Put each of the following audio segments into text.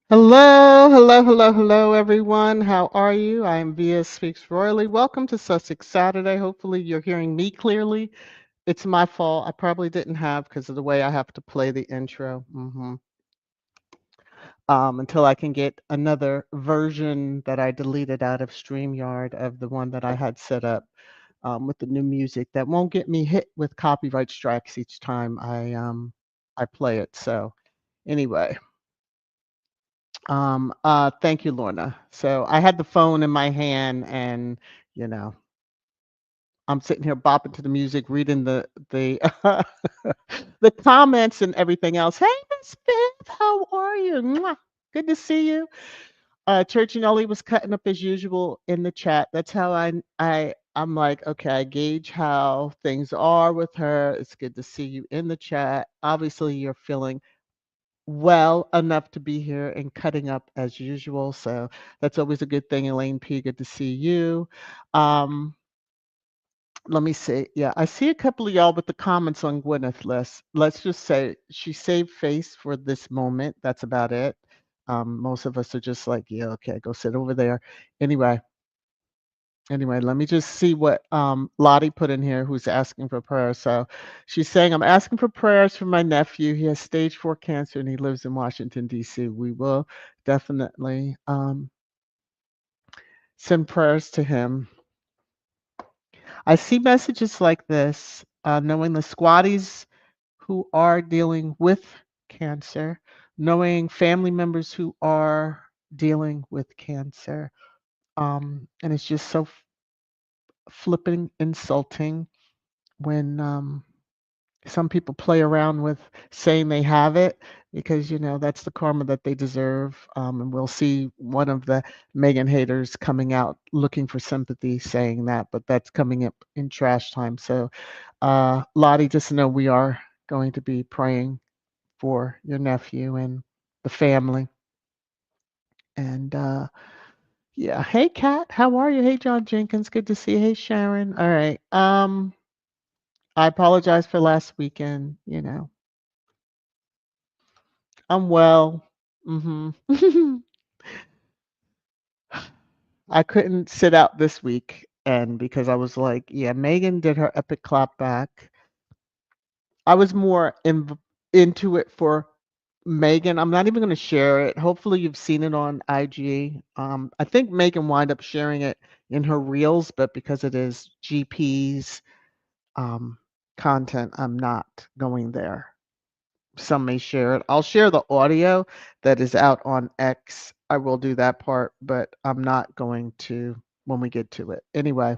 Hello, hello, hello, hello, everyone. How are you? I am VS Speaks Royally. Welcome to Sussex Saturday. Hopefully, you're hearing me clearly. It's my fault. I probably didn't have because of the way I have to play the intro. Until I can get another version that I deleted out of StreamYard of the one that I had set up with the new music that won't get me hit with copyright strikes each time I play it. So anyway. Thank you, Lorna. So I had the phone in my hand and, you know, I'm sitting here bopping to the music, reading the the comments and everything else. Hey, Miss Viv, how are you? Mwah. Good to see you. Church and Ellie was cutting up as usual in the chat. That's how I'm like, okay, I gauge how things are with her. It's good to see you in the chat. Obviously, you're feeling well enough to be here and cutting up as usual. So that's always a good thing. Elaine P, good to see you. Um, let me see. Yeah, I see a couple of y'all with the comments on Gwyneth list. Let's just say she saved face for this moment. That's about it. Most of us are just like, yeah, okay, go sit over there. Anyway, Anyway, let me just see what Lottie put in here who's asking for prayer. So she's saying, I'm asking for prayers for my nephew. He has stage 4 cancer and he lives in Washington, D.C. We will definitely send prayers to him. I see messages like this, knowing the squatties who are dealing with cancer, knowing family members who are dealing with cancer. And it's just so flipping insulting when some people play around with saying they have it because that's the karma that they deserve. And we'll see one of the Meghan haters coming out looking for sympathy saying that, but that's coming up in trash time. So Lottie, just know we are going to be praying for your nephew and the family. And yeah, hey Kat, how are you? Hey John Jenkins, good to see you. Hey Sharon. All right. I apologize for last weekend. I'm well. Mhm. I couldn't sit out this week, and because I was like, yeah, Megan did her epic clapback. I was more into it for Megan. I'm not even going to share it. Hopefully, you've seen it on IG. I think Megan wind up sharing it in her reels, but because it is GP's um, content, I'm not going there. Some may share it. I'll share the audio that is out on X. I will do that part, but I'm not going to when we get to it. Anyway,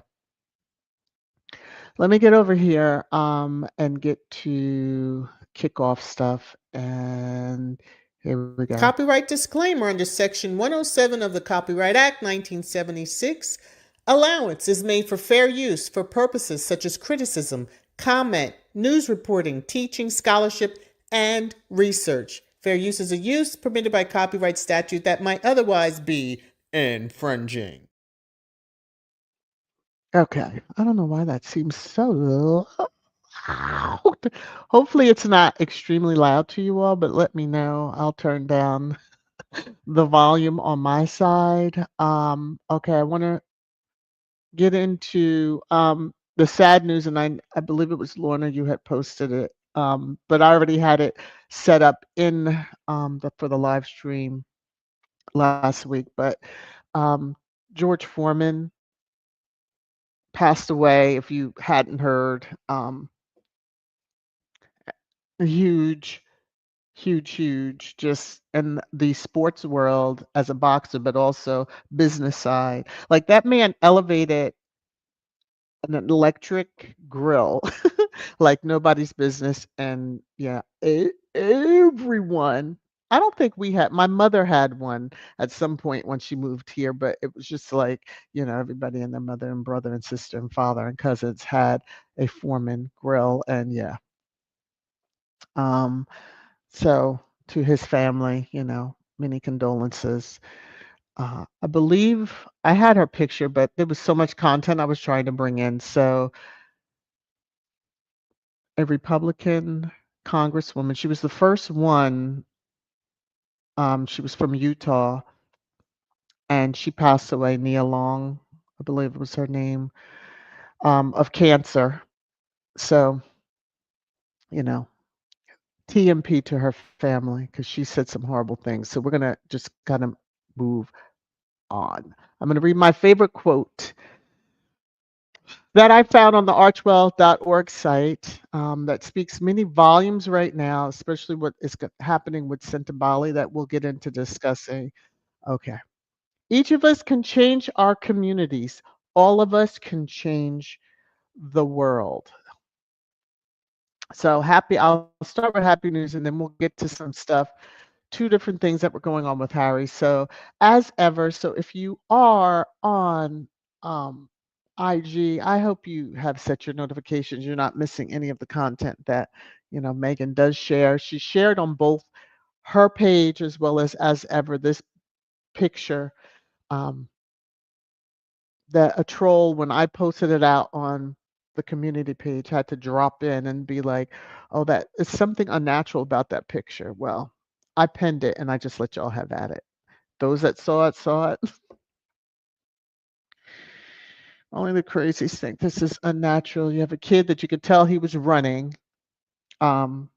let me get over here and get to kickoff stuff. And here we go. Copyright disclaimer under Section 107 of the Copyright Act 1976. Allowance is made for fair use for purposes such as criticism, comment, news reporting, teaching, scholarship, and research. Fair use is a use permitted by copyright statute that might otherwise be infringing. Okay. I don't know why that seems so loud. Hopefully, it's not extremely loud to you all, but let me know. I'll turn down the volume on my side. Okay, I want to get into the sad news, and I believe it was Lorna you had posted it, but I already had it set up in for the live stream last week. But um, George Foreman passed away. If you hadn't heard, huge, huge, huge, just in the sports world as a boxer, but also business side. Like that man elevated an electric grill like nobody's business. And yeah, everyone. I don't think we had. My mother had one at some point when she moved here, but it was just like everybody and their mother and brother and sister and father and cousins had a Foreman grill. And yeah, um, so to his family, many condolences. I believe I had her picture, but there was so much content I was trying to bring in. So a Republican congresswoman. She was the first one. She was from Utah, and she passed away. Nia Long, I believe was her name, of cancer. So, you know, TMP to her family because she said some horrible things. So we're gonna just kind of move on. I'm gonna read my favorite quote that I found on the Archewell.org site that speaks many volumes right now, especially what is happening with Sentebale that we'll get into discussing. Okay. Each of us can change our communities. All of us can change the world. So happy, I'll start with happy news and then we'll get to some stuff. Two different things that were going on with Harry. So as ever, so if you are on IG, I hope you have set your notifications. You're not missing any of the content that Megan does share. She shared on both her page as well as ever this picture. Um, that a troll, when I posted it out on the community page, had to drop in and be like, "Oh, that is something unnatural about that picture." Well, I pinned it and I just let y'all have at it. Those that saw it saw it. Only the crazies think this is unnatural. You have a kid that you could tell he was running, um,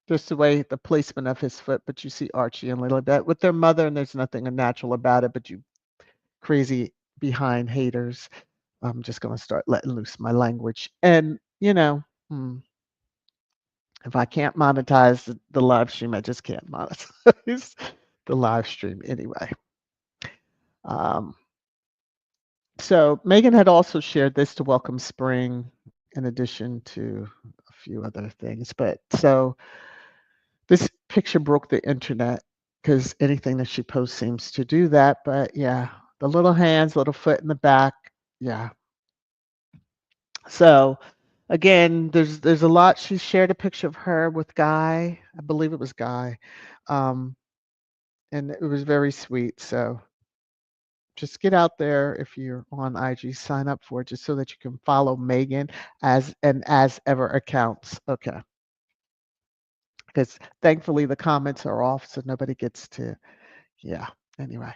just the way the placement of his foot, but you see Archie and Lilibet with their mother, and there's nothing unnatural about it, but you crazy behind haters. I'm just gonna start letting loose my language. And if I can't monetize the live stream, I just can't monetize the live stream anyway. Um, so Megan had also shared this to welcome spring, in addition to a few other things. But so this picture broke the internet because anything that she posts seems to do that. But yeah, the little hands, little foot in the back. Yeah. So again, there's a lot. She shared a picture of her with Guy. I believe it was Guy. Um, and it was very sweet. So just get out there if you're on IG, sign up for it just so that you can follow Megan as and as ever accounts. Okay. Because thankfully the comments are off so nobody gets to yeah. Anyway.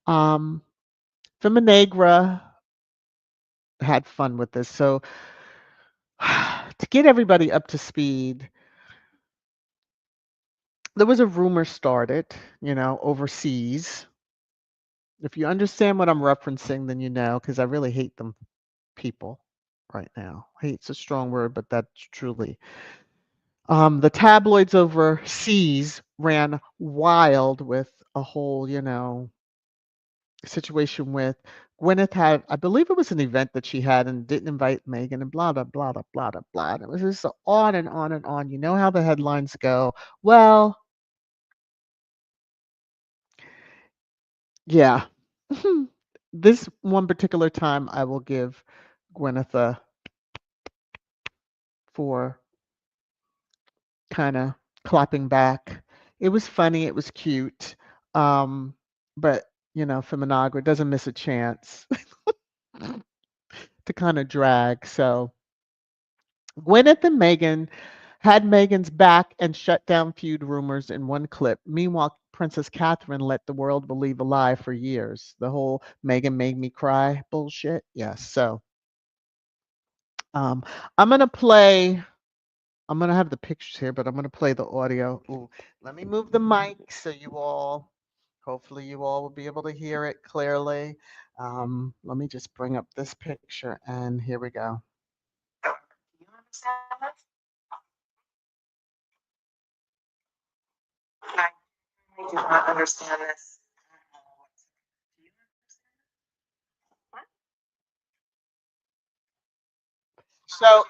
Um Feminegra had fun with this. So to get everybody up to speed, there was a rumor started, overseas. If you understand what I'm referencing, then you know, because I really hate them people right now. Hate's a strong word, but that's truly. The tabloids overseas ran wild with a whole, situation with Gwyneth had, I believe it was an event that she had and didn't invite Megan and blah, blah, blah, blah, blah, blah, blah. And it was just on and on and on. You know how the headlines go. Well, yeah. This one particular time I will give Gwyneth a for kind of clapping back. It was funny, it was cute. Um, but Feminagra doesn't miss a chance to kind of drag. So Gwyneth and Megan had Megan's back and shut down feud rumors in one clip. Meanwhile, Princess Catherine let the world believe a lie for years. The whole Megan made me cry bullshit. Yes. So um, I'm gonna play. I'm gonna have the pictures here, but I'm gonna play the audio. Ooh, let me move the mic so you all. Hopefully, you all will be able to hear it clearly. Let me just bring up this picture, and here we go. Do you understand this? I do not understand this. Do you understand? So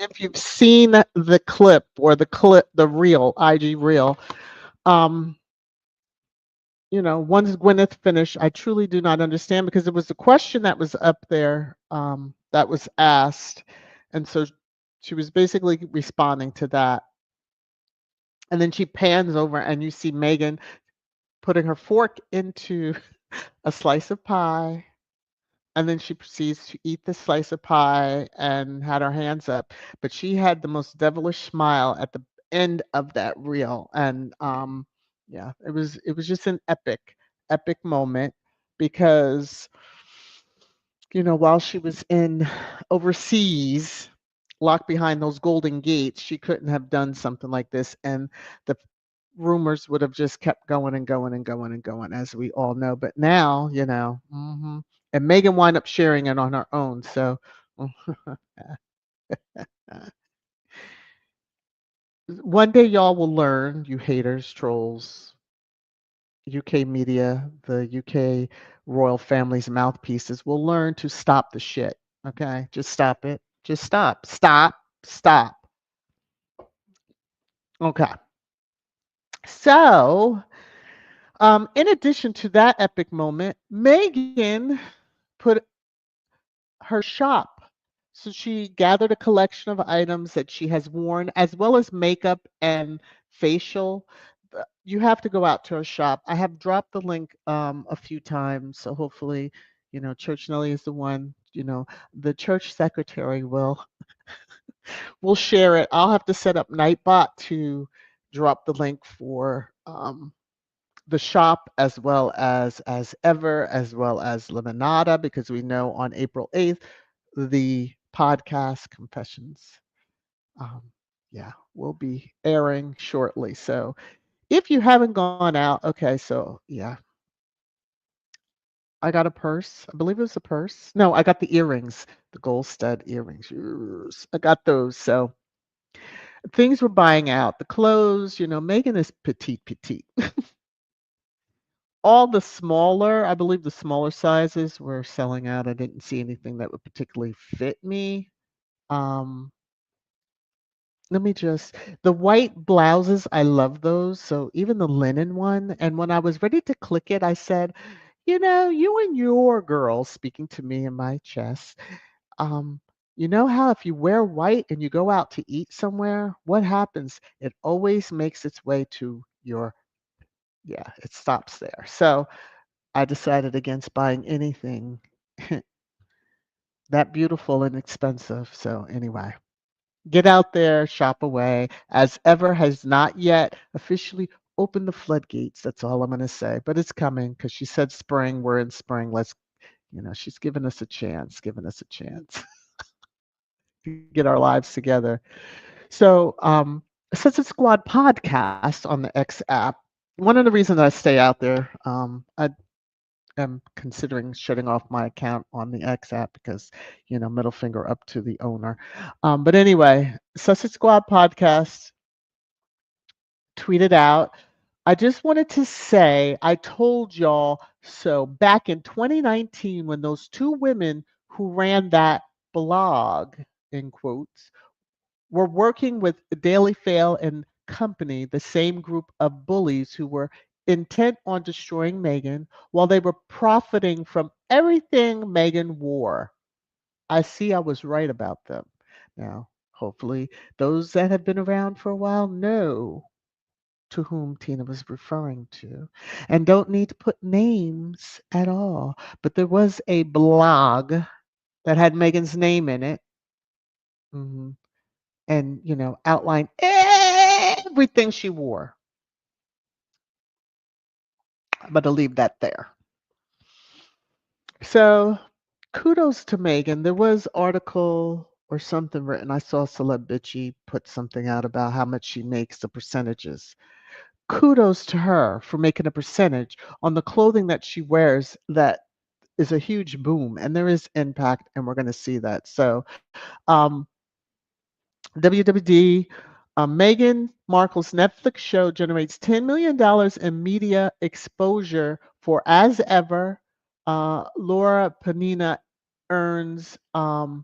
if you've seen the clip or the reel, IG reel, um, once Gwyneth finished, I truly do not understand because it was a question that was up there that was asked, and so she was basically responding to that, and then she pans over and you see Megan putting her fork into a slice of pie. And then she proceeds to eat the slice of pie and had her hands up. But she had the most devilish smile at the end of that reel. And yeah, it was just an epic moment because while she was in overseas, locked behind those golden gates, she couldn't have done something like this. And the rumors would have just kept going and going and going and going, as we all know. But now, and Megan wound up sharing it on her own. So one day y'all will learn, you haters, trolls, UK media, the UK royal family's mouthpieces will learn to stop the shit. Okay, just stop it. Just stop. Stop. Stop. Okay. So, in addition to that epic moment, Megan put her shop. So she gathered a collection of items that she has worn, as well as makeup and facial. You have to go out to her shop. I have dropped the link a few times, so hopefully, Church Nelly is the one. The church secretary will share it. I'll have to set up Nightbot to drop the link for the shop as ever, as well as Lemonada, because we know on April 8th, the podcast Confessions, um, yeah, will be airing shortly. So if you haven't gone out, okay, so yeah, I got a purse. I believe it was a purse. No, I got the earrings, the gold stud earrings. Yes, I got those. So things were buying out. The clothes, Megan is petite, petite. All the smaller, I believe the smaller sizes were selling out. I didn't see anything that would particularly fit me. Um, Let me just the white blouses, I love those. So even the linen one. And when I was ready to click it, I said, you and your girl speaking to me in my chest. Um, you know how if you wear white and you go out to eat somewhere, what happens? It always makes its way to your, yeah, it stops there. So I decided against buying anything that beautiful and expensive. So anyway, get out there, shop away. As ever has not yet officially opened the floodgates. That's all I'm going to say. But it's coming because she said spring. We're in spring. She's given us a chance, giving us a chance to get our lives together. So, since it's Squad podcast on the X app, one of the reasons I stay out there, I am considering shutting off my account on the X app because, middle finger up to the owner. But anyway, Sussex Squad podcast tweeted out. I just wanted to say I told y'all so back in 2019 when those two women who ran that blog, in quotes, were working with Daily Fail and Company, the same group of bullies who were intent on destroying Meghan while they were profiting from everything Meghan wore. I see I was right about them. Now, hopefully, those that have been around for a while know to whom Tina was referring to and don't need to put names at all. But there was a blog that had Meghan's name in it. Mhm. And, outline everything she wore. But I'll leave that there. So kudos to Megan. There was article or something written. I saw Celeb Bitchy put something out about how much she makes, the percentages. Kudos to her for making a percentage on the clothing that she wears that is a huge boom and there is impact and we're going to see that. So um, WWD, Meghan Markle's Netflix show generates $10 million in media exposure for As Ever. Laura Panina earns $1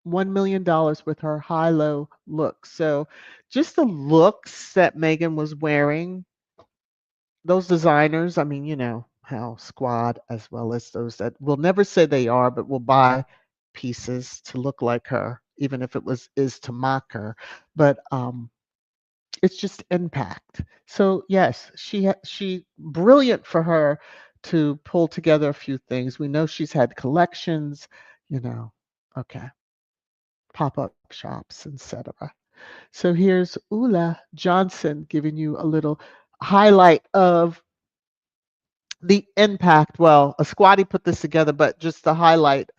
million with her high-low look. So just the looks that Meghan was wearing, those designers, I mean, how Squad, as well as those that will never say they are, but will buy pieces to look like her, even if it is to mock her. But it's just impact. So yes, she brilliant for her to pull together a few things. We know she's had collections, you know. Okay, pop-up shops, etc. So here's Ula Johnson giving you a little highlight of the impact. Well, a squatty put this together, but just to highlight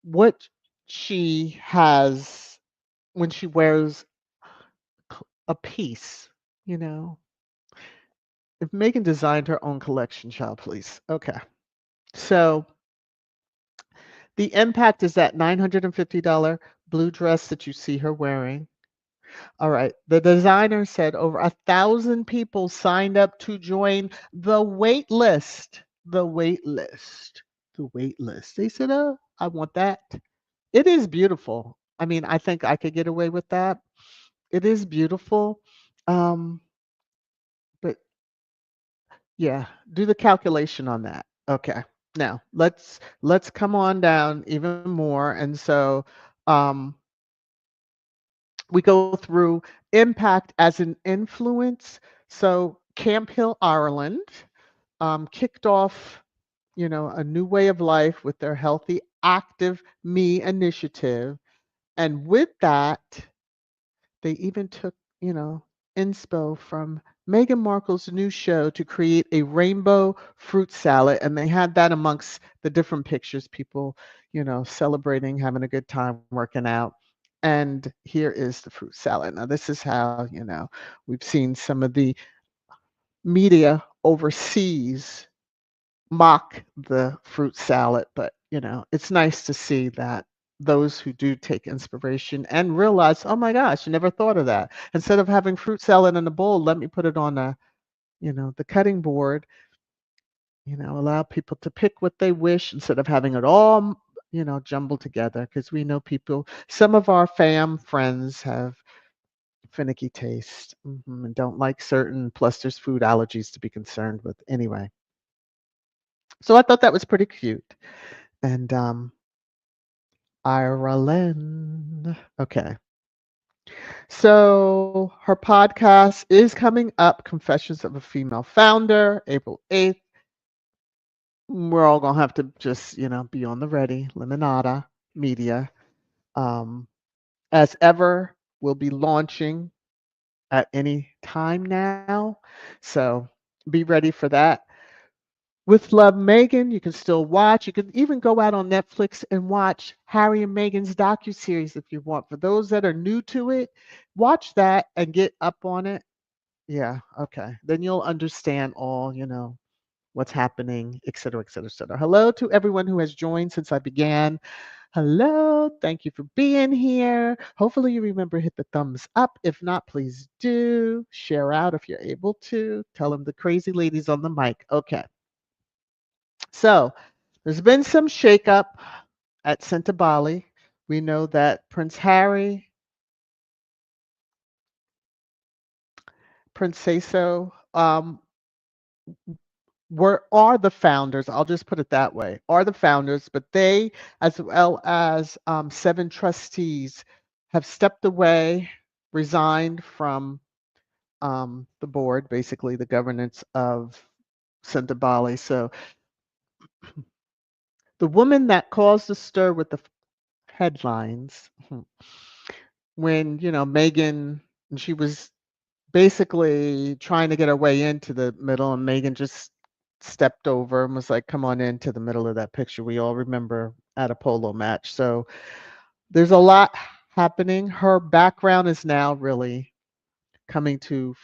what she has when she wears a piece, you know. If Megan designed her own collection, child, please. Okay. So the impact is that $950 blue dress that you see her wearing. All right. The designer said over 1,000 people signed up to join the wait list. The wait list. The wait list. They said, oh, I want that. It is beautiful. I mean, I think I could get away with that. It is beautiful. Um, but yeah, do the calculation on that. Okay. Now let's come on down even more. And so um we go through impact as an influence. So Camp Hill, Ireland, kicked off, a new way of life with their Healthy Active Me initiative. And with that, they even took, inspo from Meghan Markle's new show to create a rainbow fruit salad, and they had that amongst the different pictures, people, celebrating, having a good time, working out. And here is the fruit salad. Now, this is how, we've seen some of the media overseas mock the fruit salad, but it's nice to see that those who do take inspiration and realize, oh my gosh, I never thought of that. Instead of having fruit salad in a bowl, let me put it on the cutting board, allow people to pick what they wish instead of having it all, jumbled together. Because we know people, some of our friends have finicky taste, and don't like certain, plus there's food allergies to be concerned with anyway. So I thought that was pretty cute. And Ireland. Okay. So her podcast is coming up, Confessions of a Female Founder, April 8th. We're all gonna have to just, be on the ready. Lemonada Media. Um, as ever, will be launching at any time now. So be ready for that. With Love Megan, you can still watch. You can even go out on Netflix and watch Harry and Meghan's docuseries if you want. For those that are new to it, watch that and get up on it. Yeah, okay. Then you'll understand all, what's happening, et cetera, et cetera, et cetera. Hello to everyone who has joined since I began. Hello, thank you for being here. Hopefully, you remember hit the thumbs up. If not, please do share out if you're able to. Tell them the crazy ladies on the mic. Okay. So there's been some shakeup at Sentebale. We know that Prince Harry, Prince Say-So, are the founders. I'll just put it that way. Are the founders, but they, as well as 7 trustees, have stepped away, resigned from the board, basically the governance of Sentebale. So the woman that caused the stir with the headlines when Megan, and she was basically trying to get her way into the middle, and Megan just stepped over and was like, come on into the middle of that picture. We all remember at a polo match. So there's a lot happening. Her background is now really coming to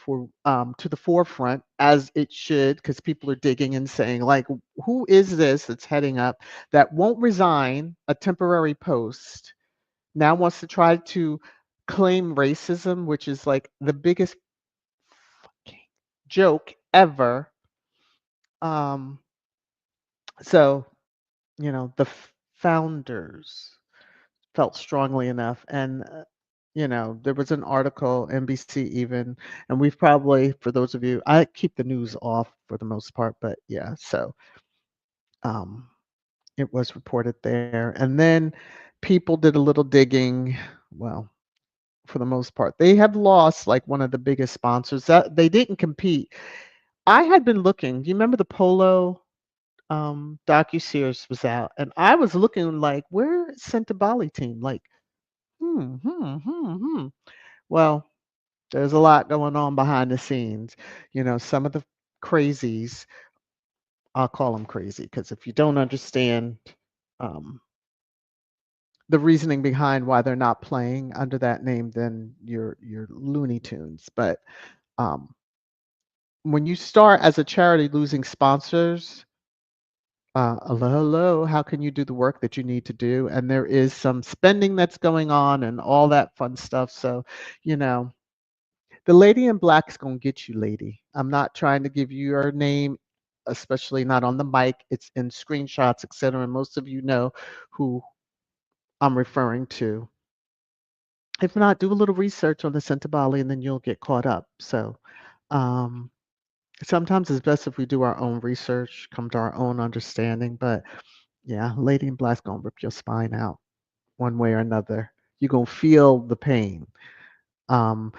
the forefront, as it should, because people are digging and saying, like, who is this that's heading up that won't resign a temporary post, now wants to try to claim racism, which is like the biggest fucking joke ever. Um, so, the founders felt strongly enough. And, there was an article, NBC even, and we've probably, for those of you, I keep the news off for the most part, but yeah, so um, it was reported there. And then people did a little digging. Well, for the most part, they have lost like one of the biggest sponsors that they didn't compete. I had been looking. Do you remember the Polo docu-series was out, and I was looking like, where sent the Bali team? Like, hmm, hmm, hmm, hmm. Well, there's a lot going on behind the scenes. Some of the crazies, I'll call them crazy, because if you don't understand um, the reasoning behind why they're not playing under that name, then you're Looney Tunes. But um, when you start as a charity losing sponsors, hello, hello, how can you do the work that you need to do? And there is some spending that's going on and all that fun stuff. So, you know, the lady in black is going to get you, lady. I'm not trying to give you your name, especially not on the mic. It's in screenshots, etc. And most of you know who I'm referring to. If not, do a little research on the Sentebale and then you'll get caught up. So, um, sometimes it's best if we do our own research, come to our own understanding. But yeah, Lady in Black's gonna rip your spine out one way or another. You're gonna feel the pain. Um,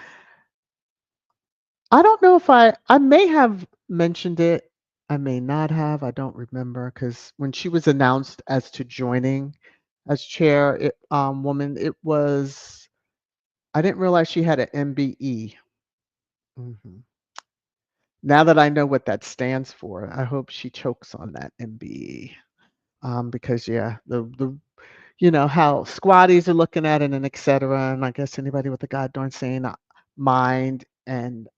I don't know if I may have mentioned it. I may not have. I don't remember because when she was announced as to joining as chair, woman, it was. I didn't realize she had an MBE. Mhm. Now that I know what that stands for, I hope she chokes on that MBE. Because yeah, the how squatties are looking at it and et cetera. And I guess anybody with a god darn sane mind and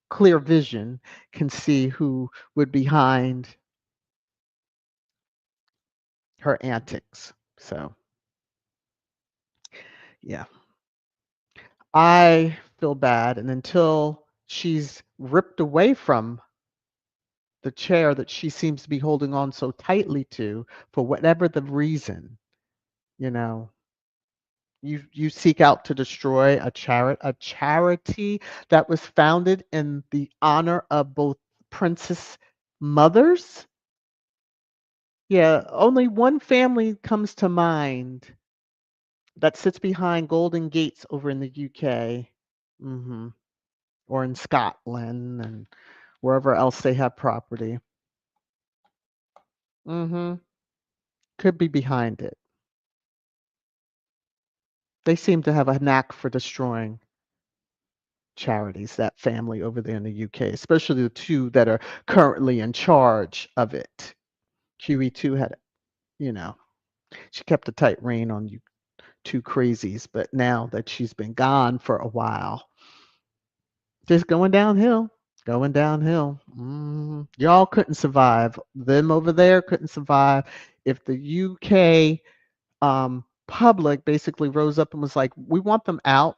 clear vision can see who would behind her antics. So yeah, I feel bad, and until she's ripped away from the chair that she seems to be holding on so tightly to for whatever the reason, you know, you seek out to destroy a charity that was founded in the honor of both princess mothers. Yeah, only one family comes to mind that sits behind golden gates over in the UK. Or in Scotland and wherever else they have property. Mhm. Could be behind it. They seem to have a knack for destroying charities, that family over there in the UK, especially the two that are currently in charge of it. QE2 had, you know, she kept a tight rein on you two crazies, but now that she's been gone for a while, just going downhill. Going downhill. Y'all couldn't survive. Them over there couldn't survive if the UK public basically rose up and was like, "We want them out.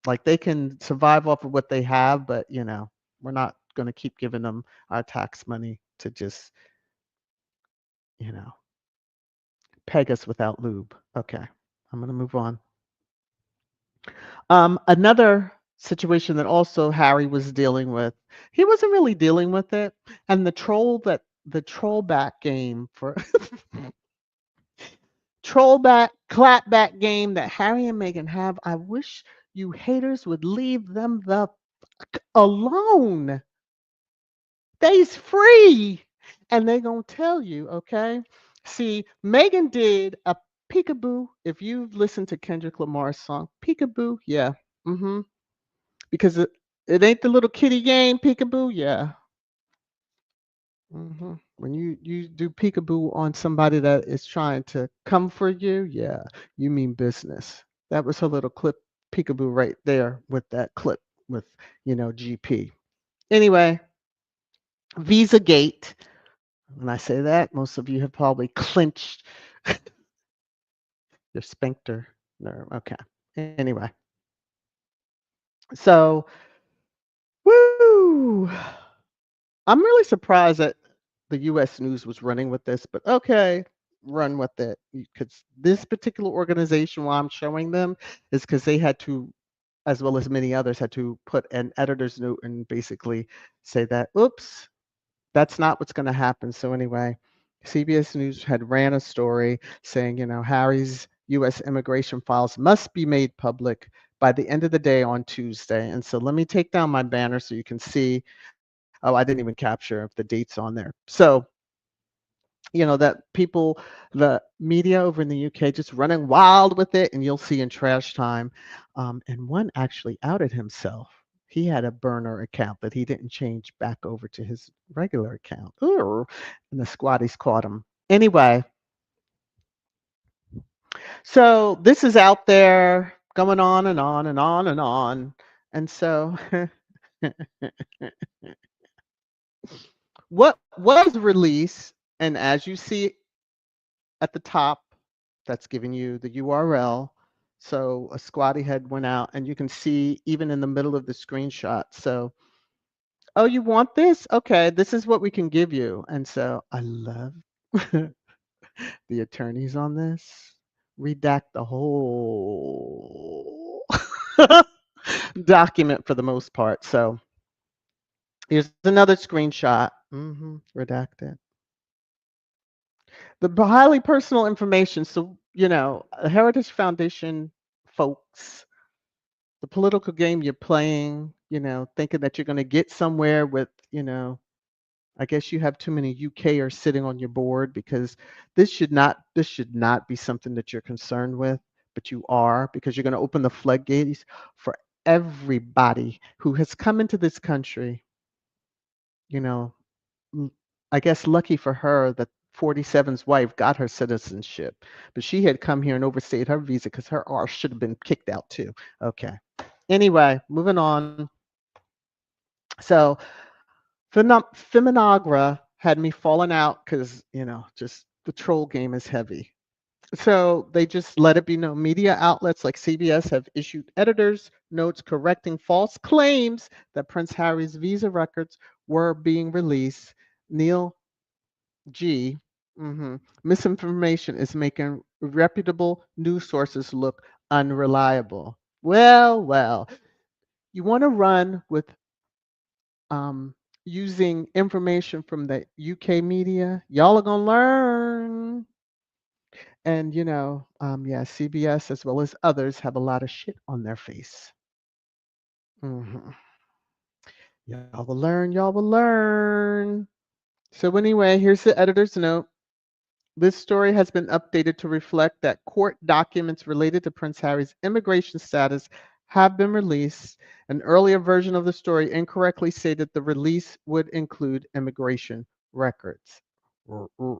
Like they can survive off of what they have, but we're not going to keep giving them our tax money to just you know peg us without lube." Okay, I'm going to move on. Another situation that also Harry was dealing with, he wasn't really dealing with it, and the trollback game for trollback clapback game that Harry and Meghan have. I wish you haters would leave them the alone. They's free. And they gonna tell you, okay? See, Megan did a peekaboo. If you've listened to Kendrick Lamar's song, Peekaboo, yeah. hmm Because it ain't the little kitty game, peekaboo, yeah. When you do peekaboo on somebody that is trying to come for you, yeah, you mean business. That was her little clip peekaboo right there with that clip with GP. Anyway, Visa Gate. When I say that, most of you have probably clenched your sphincter nerve. Okay. Anyway, so woo! I'm really surprised that the U.S. News was running with this, but okay, run with it. Because this particular organization, why I'm showing them, is because they had to, as well as many others, had to put an editor's note and basically say that, oops, that's not what's going to happen. So anyway, CBS News had ran a story saying, Harry's U.S. immigration files must be made public by the end of the day on Tuesday. And so let me take down my banner so you can see. Oh, I didn't even capture the dates on there. So, that people, the media over in the UK just running wild with it, and you'll see in Trash Time. And one actually outed himself. He had a burner account that he didn't change back over to his regular account. Ooh, and the squatties caught him. Anyway, so this is out there going on and on and on and on. And so what was released, and as you see at the top, that's giving you the URL. So a squatty head went out, and you can see even in the middle of the screenshot. So, oh, you want this? Okay, this is what we can give you. And so I love the attorneys on this. Redact the whole document for the most part. So here's another screenshot. Redacted. The highly personal information. So, Heritage Foundation folks, the political game you're playing, thinking that you're going to get somewhere with, I guess you have too many UKers sitting on your board because this should not be something that you're concerned with, but you are, because you're going to open the floodgates for everybody who has come into this country. You know, l- I guess lucky for her that 47's wife got her citizenship, but she had come here and overstayed her visa because her arse should have been kicked out too. Okay. Anyway, moving on. So, Feminagra had me falling out because, just the troll game is heavy. So they just let it be known. Media outlets like CBS have issued editors' notes correcting false claims that Prince Harry's visa records were being released. Neil G. Misinformation is making reputable news sources look unreliable. Well, well, you want to run with um, using information from the UK media? Y'all are gonna learn. And yeah, CBS as well as others have a lot of shit on their face. hmm Y'all will learn. Y'all will learn. So anyway, here's the editor's note. This story has been updated to reflect that court documents related to Prince Harry's immigration status have been released. An earlier version of the story incorrectly stated the release would include immigration records. Of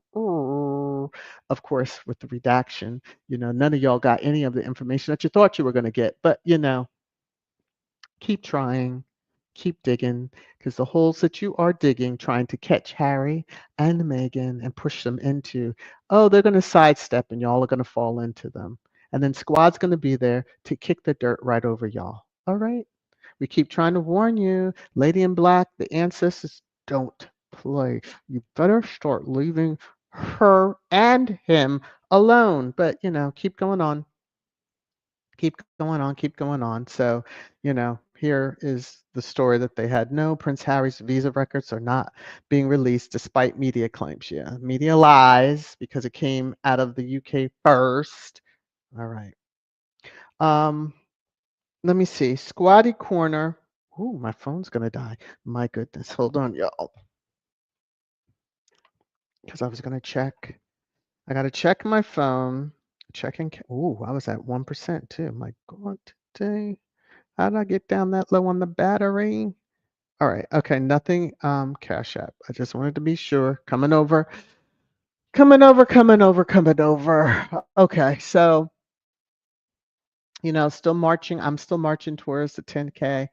course, with the redaction, none of y'all got any of the information that you thought you were going to get. But, keep trying, keep digging, because the holes that you are digging, trying to catch Harry and Meghan and push them into, oh, they're going to sidestep and y'all are going to fall into them. And then squad's going to be there to kick the dirt right over y'all. All right? We keep trying to warn you, Lady in Black, the ancestors don't play. You better start leaving her and him alone. But, keep going on, keep going on, keep going on. So, here is the story that they had. No, Prince Harry's visa records are not being released despite media claims. Yeah, media lies because it came out of the UK first. All right. Um, Let me see. Squatty Corner. Ooh, my phone's gonna die. My goodness. Hold on, y'all. Because I was gonna check. I gotta check my phone. Checking. Ooh, I was at 1% too. My God, today. How did I get down that low on the battery? All right. Okay. Nothing. Cash App. I just wanted to be sure. Coming over. Coming over. Coming over. Coming over. Okay. So, still marching. I'm still marching towards the 10K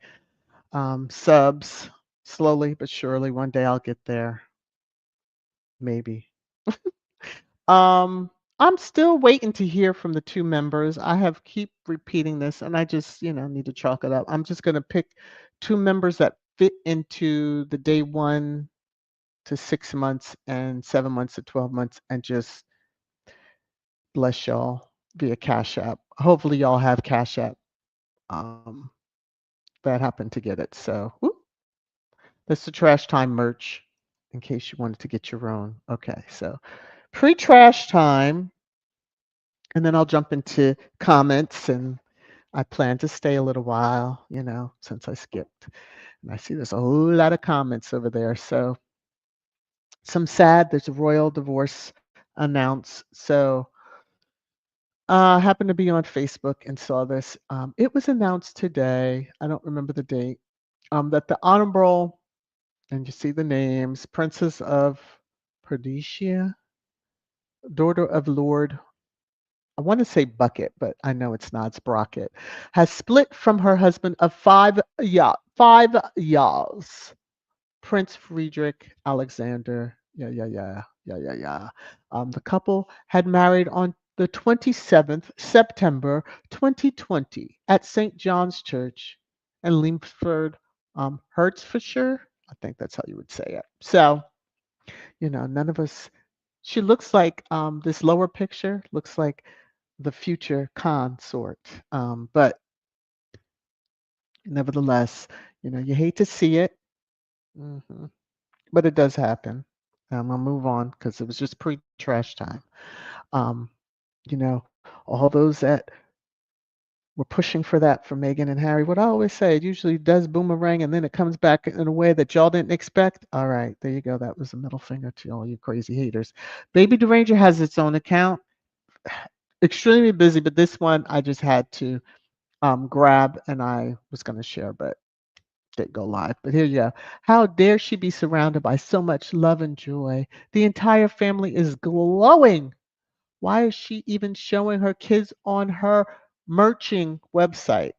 subs. Slowly but surely. One day I'll get there. Maybe. Um, I'm still waiting to hear from the two members. I have keep repeating this, and I just, need to chalk it up. I'm just gonna pick two members that fit into the day 1 to 6 months and 7 months to 12 months, and just bless y'all via Cash App. Hopefully, y'all have Cash App. Um, that happened to get it. So, whoop, that's the Trash Time merch. In case you wanted to get your own. Okay, so pre-trash time, and then I'll jump into comments, and I plan to stay a little while, since I skipped. And I see there's a whole lot of comments over there. So some sad, there's a royal divorce announced. So I happened to be on Facebook and saw this. It was announced today. I don't remember the date. That the Honorable, and you see the names, Princess of Perdicia, daughter of Lord, I want to say Bucket, but I know it's not. It's Brockett. Has split from her husband of 5 years. Prince Friedrich Alexander. Yeah, yeah, yeah, yeah, yeah, yeah. The couple had married on the 27th September 2020 at St. John's Church in Limford, Hertfordshire. I think that's how you would say it. So, none of us. She looks like this lower picture looks like the future consort. But nevertheless, you hate to see it, hmm but it does happen. I'll move on because it was just pre-trash time. Um, all those that were pushing for that for Meghan and Harry, what I always say, it usually does boomerang and then it comes back in a way that y'all didn't expect. All right, there you go. That was a middle finger to all you crazy haters. Baby Deranger has its own account. Extremely busy, but this one I just had to grab and I was going to share, but Didn't go live, but here you go. How dare she be surrounded by so much love and joy? The entire family is glowing. Why is she even showing her kids on her merching website?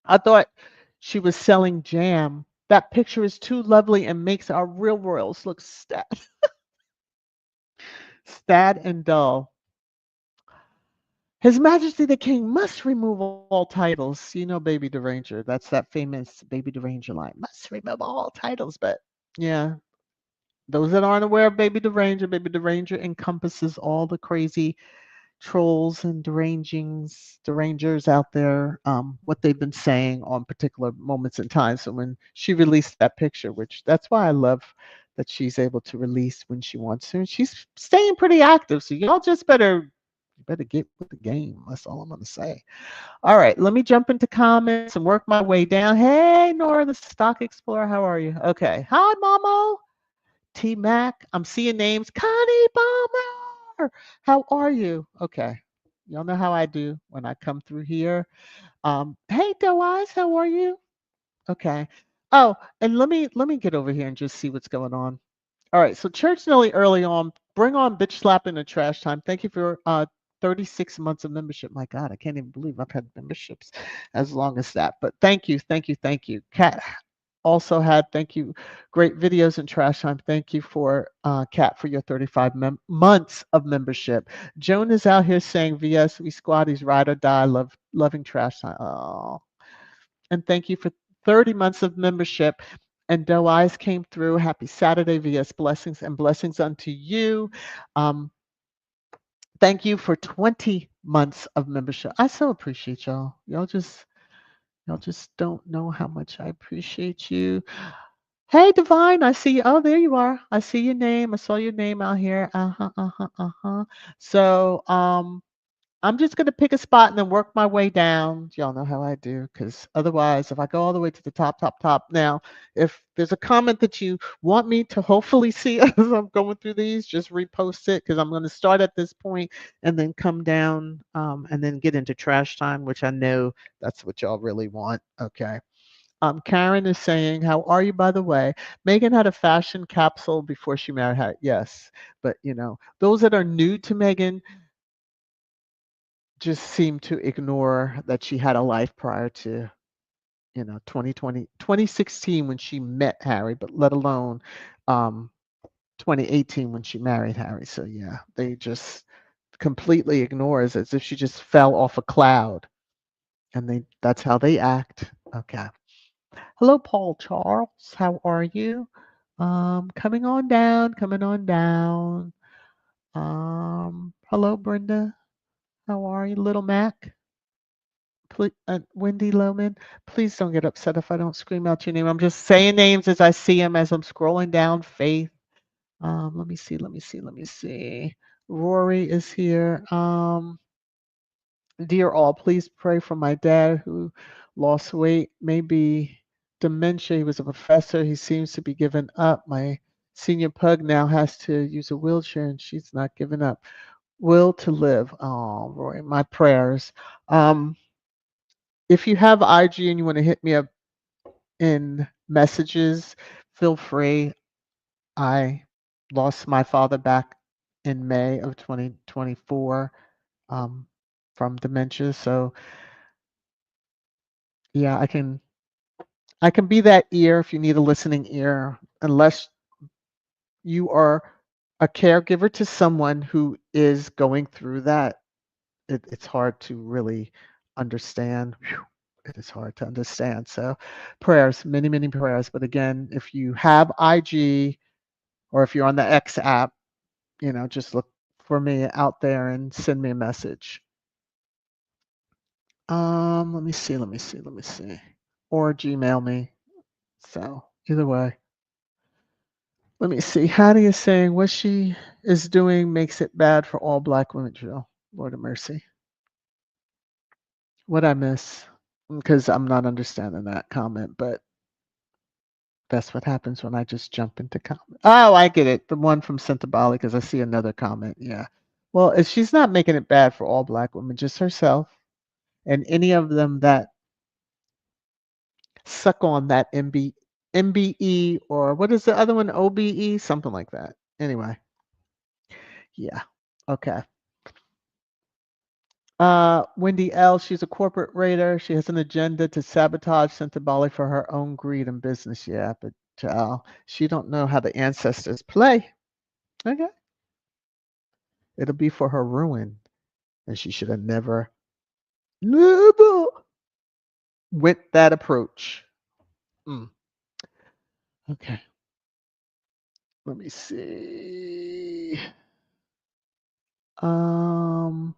I thought she was selling jam. That picture is too lovely and makes our real royals look sad and dull. His Majesty the King must remove all titles. You know, Baby Deranger. That's that famous Baby Deranger line. Must remove all titles. But yeah, those that aren't aware of Baby Deranger encompasses all the crazy trolls and derangers out there, what they've been saying on particular moments in time. So when she released that picture, which that's why I love that she's able to release when she wants to, and she's staying pretty active. So y'all just better get with the game. That's all I'm gonna say. All right, let me jump into comments and work my way down. Hey, Nora, the Stock Explorer, how are you? Okay, hi, Momo. T Mac. I'm seeing names. Connie Palmer. How are you? Okay. Y'all know how I do when I come through here. Hey Doe Eyes, how are you? Okay. Oh, and let me get over here and just see what's going on. All right. So Church Nelly early on, bring on bitch slapping and trash time. Thank you for 36 months of membership. My God, I can't even believe I've had memberships as long as that. But thank you, thank you, thank you. Kat also had thank you, great videos and trash time. Thank you for Kat for your 35 months of membership. Joan is out here saying VS we squatties ride or die, loving trash time. Oh, and thank you for 30 months of membership. And Doe Eyes came through. Happy Saturday, VS blessings and blessings unto you. Um, thank you for 20 months of membership. I so appreciate y'all. Y'all just don't know how much I appreciate you. Hey, Divine, I see you. Oh, there you are. I see your name. I saw your name out here. Uh-huh, uh-huh, uh-huh. So, I'm just gonna pick a spot and then work my way down. Y'all know how I do, because otherwise, if I go all the way to the top, top, top. Now, if there's a comment that you want me to hopefully see as I'm going through these, just repost it because I'm going to start at this point and then come down and then get into trash time, which I know that's what y'all really want. Okay. Karen is saying, "How are you, by the way?" Meghan had a fashion capsule before she married Harry. Yes, but those that are new to Meghan just seem to ignore that she had a life prior to 2016 when she met Harry, but let alone um, 2018 when she married Harry. So yeah, they just completely ignore it as if she just fell off a cloud, and that's how they act. Okay. Hello, Paul Charles. How are you? Coming on down, coming on down. Hello, Brenda. How are you, Little Mac? Please, Wendy Loman. Please don't get upset if I don't scream out your name. I'm just saying names as I see them as I'm scrolling down. Faith. Let me see. Let me see. Let me see. Rory is here. Dear all, please pray for my dad who lost weight, maybe dementia. He was a professor. He seems to be giving up. My senior pug now has to use a wheelchair and she's not giving up. Will to live. Oh, Roy, my prayers. Um, if you have IG and you want to hit me up in messages, feel free. I lost my father back in May of 2024 um, from dementia. So yeah, I can be that ear if you need a listening ear, unless you are a caregiver to someone who is going through that. It's hard to really understand. Whew, it is hard to understand. So, prayers, many, many prayers. But again, if you have IG or if you're on the X app, just look for me out there and send me a message. Let me see, let me see, let me see. Or Gmail me. So, either way. Let me see. Hattie is saying what she is doing makes it bad for all black women, Jill. Lord of mercy. What I miss? Because I'm not understanding that comment, but that's what happens when I just jump into comment. Oh, I get it. The one from Sentebale, because I see another comment. Yeah. Well, if she's not making it bad for all black women, just herself and any of them that Suck on that MBE, or what is the other one? OBE, something like that. Anyway, yeah. Okay. Wendy L. She's a corporate raider. She has an agenda to sabotage Sentebale for her own greed and business. Yeah, but child, she don't know how the ancestors play. Okay, it'll be for her ruin, and she should have never went that approach. Mm. Okay, let me see. Um,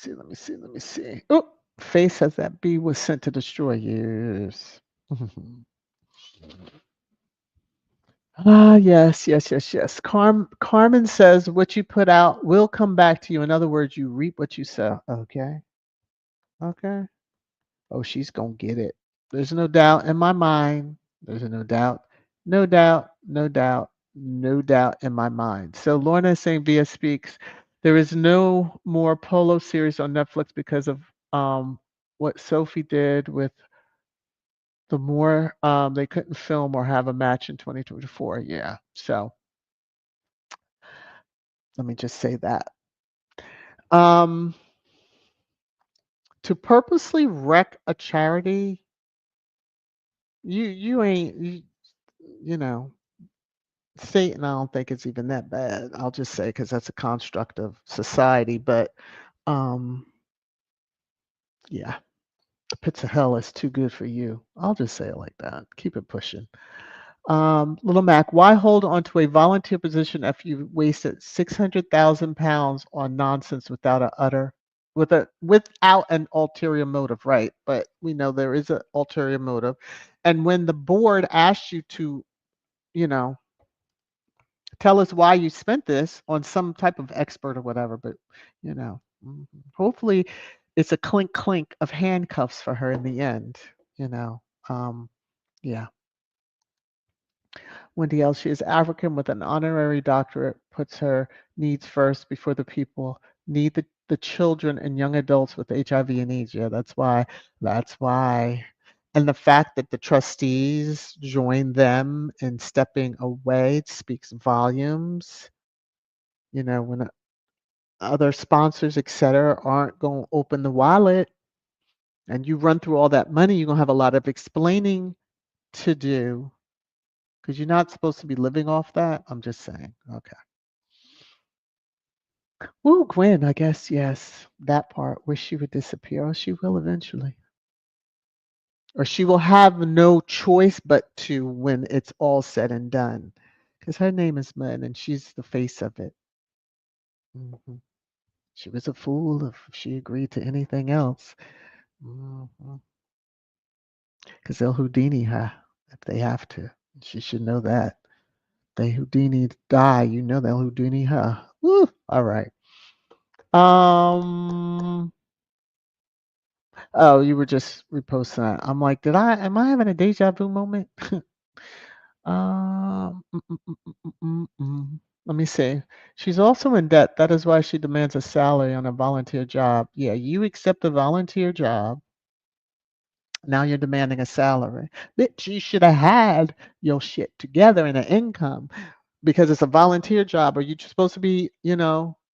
let me see. Oh, Face says that bee was sent to destroy you. Ah, yes, yes, yes, yes. Carmen says what you put out will come back to you. In other words, you reap what you sow. Okay, okay. Oh, she's gonna get it. There's no doubt in my mind. There's no doubt, no doubt, no doubt, no doubt in my mind. So Lorna is saying via speaks. There is no more polo series on Netflix because of what Sophie did with the more they couldn't film or have a match in 2024. Yeah. So let me just say that. Um, to purposely wreck a charity, you ain't you know Satan. I don't think it's even that bad. I'll just say because that's a construct of society. But um, yeah, the pits of hell is too good for you. I'll just say it like that. Keep it pushing. Little Mac, why hold on to a volunteer position after you've wasted 600,000 pounds on nonsense without an ulterior motive, right? But we know there is an ulterior motive. And when the board asked you to, you know, tell us why you spent this on some type of expert or whatever, but hopefully it's a clink clink of handcuffs for her in the end, you know. Yeah. Wendy L. She is African with an honorary doctorate, puts her needs first before the people need the children and young adults with HIV and AIDS. Yeah, that's why. That's why. And the fact that the trustees joined them in stepping away speaks volumes. When other sponsors, et cetera, aren't going to open the wallet and you run through all that money, you're going to have a lot of explaining to do because you're not supposed to be living off that. I'm just saying. Okay. Well, Gwen, I guess, yes, that part. Wish she would disappear. Oh, she will eventually. Or she will have no choice but to when it's all said and done. Because her name is Mud and she's the face of it. Hmm. She was a fool if she agreed to anything else. Because they'll Houdini her if they have to. She should know that. They Houdini die, they'll Houdini her. Woo! All right. Um. Oh, you were just reposting that. I'm like, am I having a deja vu moment? Um, mm, mm, mm, Let me see. She's also in debt. That is why she demands a salary on a volunteer job. Yeah, you accept a volunteer job. Now you're demanding a salary. Bitch, you should have had your shit together and an income because it's a volunteer job. Are you supposed to be,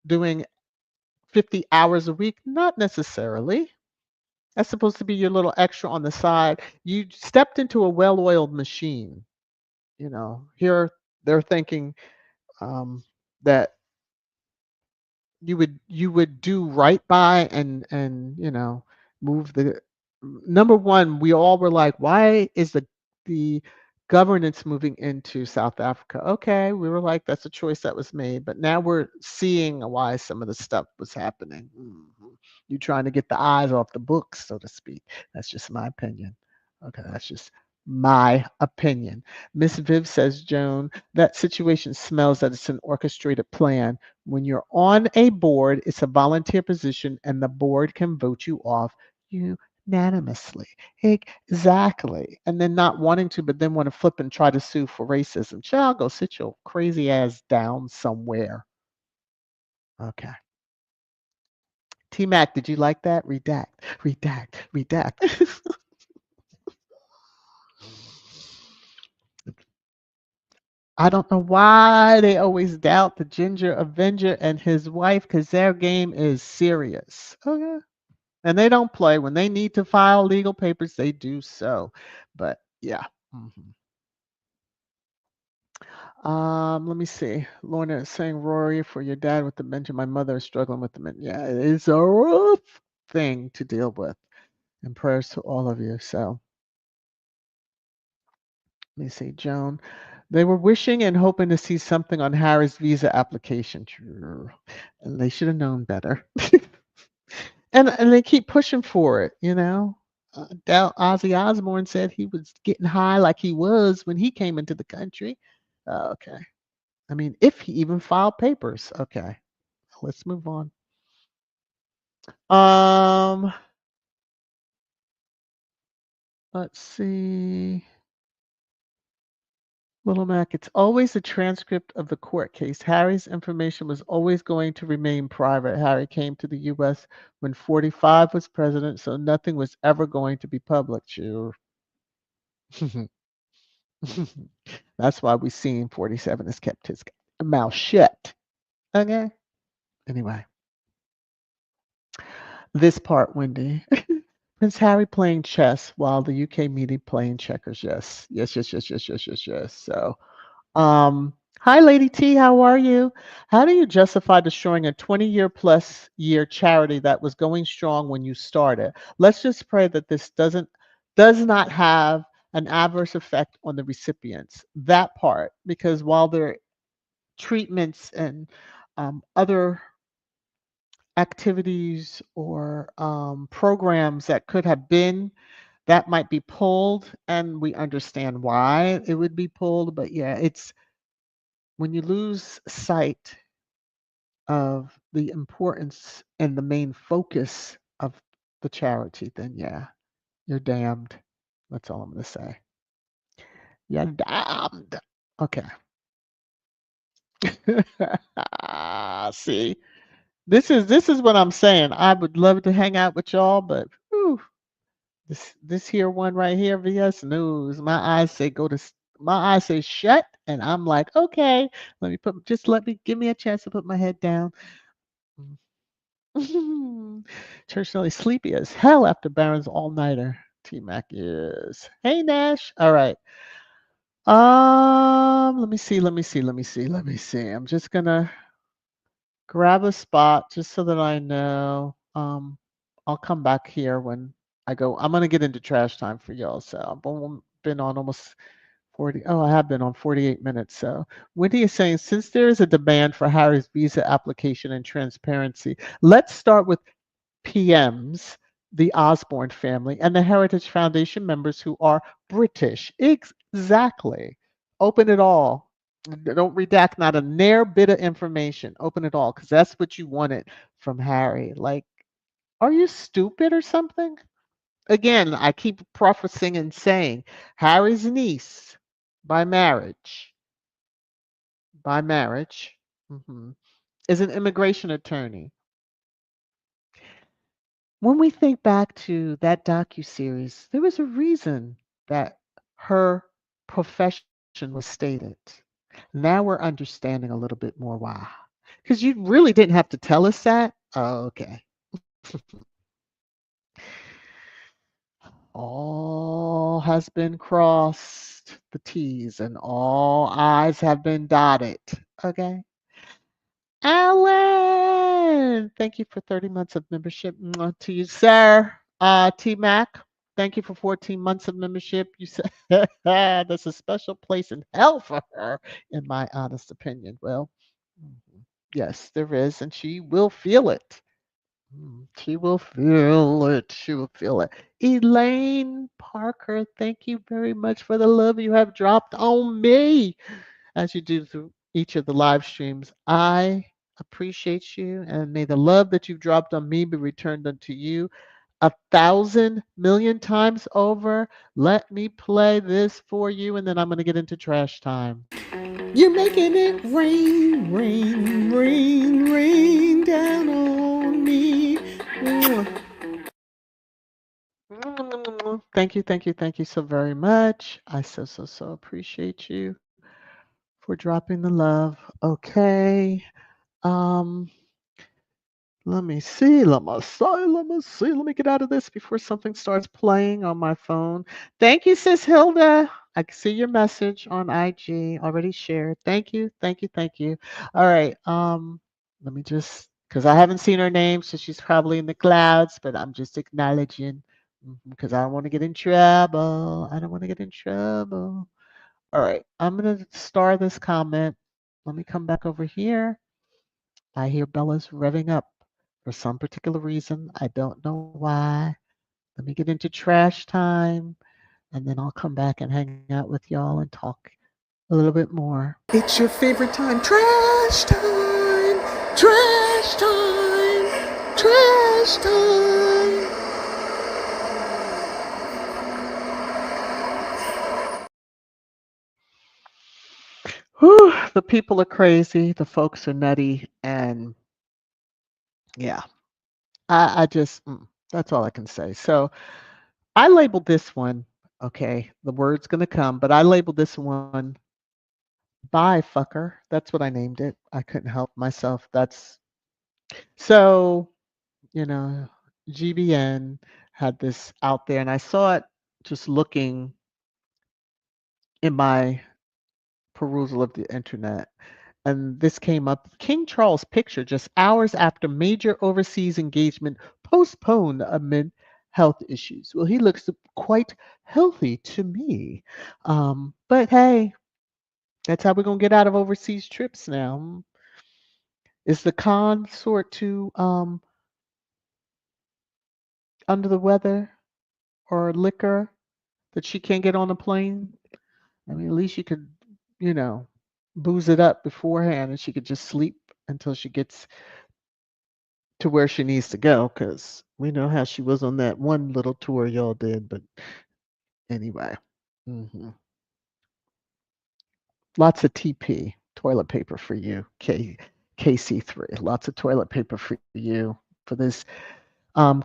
doing 50 hours a week? Not necessarily. That's supposed to be your little extra on the side. You stepped into a well-oiled machine. Here they're thinking that you would do right by and move the number one. We all were like, why is the governance moving into South Africa? Okay, we were like, that's a choice that was made, but now we're seeing why some of the stuff was happening. You trying to get the eyes off the books, so to speak. That's just my opinion. Okay, that's just my opinion. Miss Viv says, Joan, that situation smells that it's an orchestrated plan. When you're on a board, it's a volunteer position and the board can vote you off unanimously. Exactly. And then not wanting to, but then want to flip and try to sue for racism. Child, go sit your crazy ass down somewhere. Okay. T Mac, did you like that? Redact, redact, redact. I don't know why they always doubt the Ginger Avenger and his wife because their game is serious. Okay. And they don't play. When they need to file legal papers, they do so. But yeah. Mhm. Let me see. Lorna is saying, Rory, for your dad with dementia, my mother is struggling with dementia. Yeah, it is a rough thing to deal with. And prayers to all of you. So let me see, Joan. They were wishing and hoping to see something on Harry's visa application. True. And they should have known better. And they keep pushing for it, you know. Ozzy Osbourne said he was getting high like he was when he came into the country. Okay. I mean, if he even filed papers. Okay. Let's move on. Um, let's see. Little Mac, it's always a transcript of the court case. Harry's information was always going to remain private. Harry came to the US when 45 was president, so nothing was ever going to be public. Sure. That's why we seen 47 has kept his mouth shut. Okay. Anyway, this part, Wendy. Prince Harry playing chess while the UK media playing checkers. Yes. Yes, yes, yes, yes, yes, yes, yes. So hi, Lady T. How are you? How do you justify destroying a 20-year+ charity that was going strong when you started? Let's just pray that this does not have an adverse effect on the recipients. That part, because while there are treatments and other activities or programs that could have been that might be pulled, and we understand why it would be pulled, but yeah, it's when you lose sight of the importance and the main focus of the charity, then yeah, you're damned. That's all I'm going to say. You're damned. Okay. See, this is what I'm saying. I would love to hang out with y'all, but whew, this here one right here, VS News. My eyes say shut, and I'm like, okay, let me give me a chance to put my head down. Church Nelly sleepy as hell after Baron's all nighter. T Mac is. Hey Nash. All right. Let me see. Let me see. Let me see. Let me see. I'm just gonna grab a spot just so that I know. I'll come back here when I go. I'm gonna get into trash time for y'all. So been on almost 40. Oh, I have been on 48 minutes. So Wendy is saying, since there is a demand for Harry's visa application and transparency, let's start with PMs, the Osborne family, and the Heritage Foundation members who are British. Exactly. Open it all. Don't redact not a near bit of information. Open it all because that's what you wanted from Harry. Like, are you stupid or something? Again, I keep prefacing and saying Harry's niece by marriage, by marriage, mhm, is an immigration attorney. When we think back to that docu-series, there was a reason that her profession was stated. Now we're understanding a little bit more why. Because you really didn't have to tell us that. Oh, okay. All has been crossed, the T's, and all I's have been dotted. Okay. Alan, thank you for 30 months of membership. Mwah to you, sir. T Mac, thank you for 14 months of membership. You said that's a special place in hell for her, in my honest opinion. Well, mhm, yes, there is, and she will feel it. She will feel it. She will feel it. Elaine Parker, thank you very much for the love you have dropped on me as you do through each of the live streams. I appreciate you, and may the love that you've dropped on me be returned unto you 1,000,000,000 times over. Let me play this for you, and then I'm going to get into trash time. You're making it rain, rain, rain, rain down on me. Thank you so very much. I so appreciate you for dropping the love. Okay. Um, let me see. Let me get out of this before something starts playing on my phone. Thank you, Sis Hilda. I can see your message on IG already shared. Thank you. All right. Let me just because I haven't seen her name, so she's probably in the clouds, but I'm just acknowledging because I don't want to get in trouble. I don't want to get in trouble. All right. I'm gonna star this comment. Let me come back over here. I hear Bella's revving up for some particular reason. I don't know why. Let me get into trash time and then I'll come back and hang out with y'all and talk a little bit more. It's your favorite time. Trash time! Trash time! Trash time! Whew, the people are crazy, the folks are nutty, and yeah, I just, that's all I can say. So I labeled this one, okay, the word's going to come, but I labeled this one Bye Fucker. That's what I named it. I couldn't help myself. That's so, you know, GBN had this out there, and I saw it just looking in my perusal of the internet. And this came up King Charles' picture just hours after major overseas engagement postponed amid health issues. Well, he looks quite healthy to me. But hey, that's how we're going to get out of overseas trips now. Is the consort too under the weather or liquor that she can't get on a plane? I mean, at least you could, you know, booze it up beforehand and she could just sleep until she gets to where she needs to go because we know how she was on that one little tour y'all did. But anyway, hmm lots of TP, toilet paper for you, KC3. Lots of toilet paper for you for this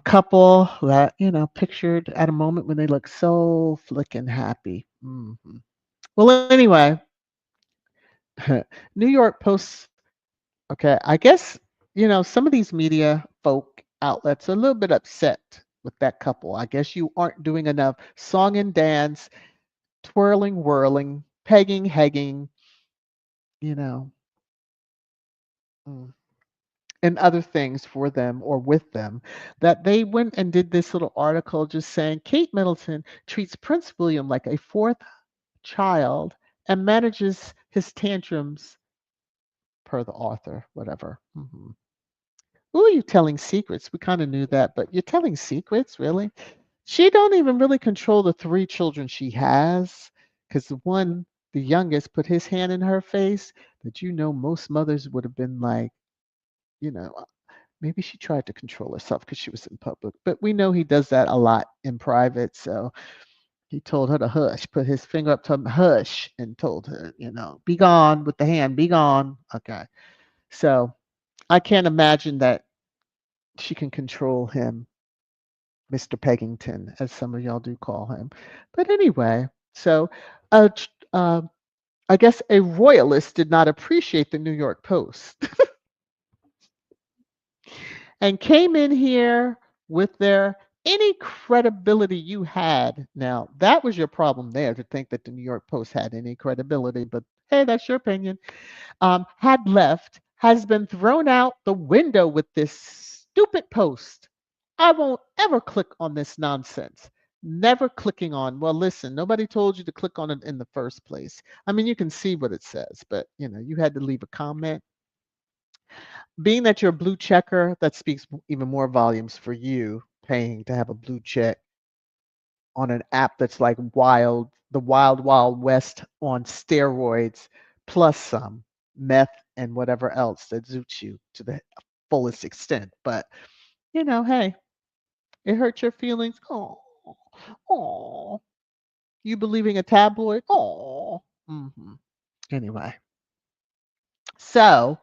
couple that, pictured at a moment when they look so flickin' happy. Well, anyway, New York Post. Okay, I guess, some of these media folk outlets are a little bit upset with that couple. I guess you aren't doing enough song and dance, twirling, whirling, pegging, hegging, you know, mm, and other things for them or with them, that they went and did this little article just saying Kate Middleton treats Prince William like a fourth child and manages his tantrums per the author, whatever. Who are you telling secrets? We kind of knew that, but you're telling secrets, really? She don't even really control the three children she has, because the youngest, put his hand in her face. That most mothers would have been like, you know, maybe she tried to control herself because she was in public, but we know he does that a lot in private. So he told her to hush, put his finger up to her, hush, and told her, be gone with the hand, be gone. Okay, so I can't imagine that she can control him, Mr. Peggington, as some of y'all do call him. But anyway, so uh, ch- uh, I guess a royalist did not appreciate the New York Post and came in here with their any credibility you had. Now, that was your problem there to think that the New York Post had any credibility, but hey, that's your opinion. Had left has been thrown out the window with this stupid post. I won't ever click on this nonsense. Never clicking on. Well, listen, nobody told you to click on it in the first place. I mean, you can see what it says, but you had to leave a comment. Being that you're a blue checker, that speaks even more volumes for you paying to have a blue check on an app that's like the wild west on steroids, plus some meth and whatever else that zoots you to the fullest extent. But hey, it hurts your feelings. Oh, you believing a tabloid? Oh, anyway. So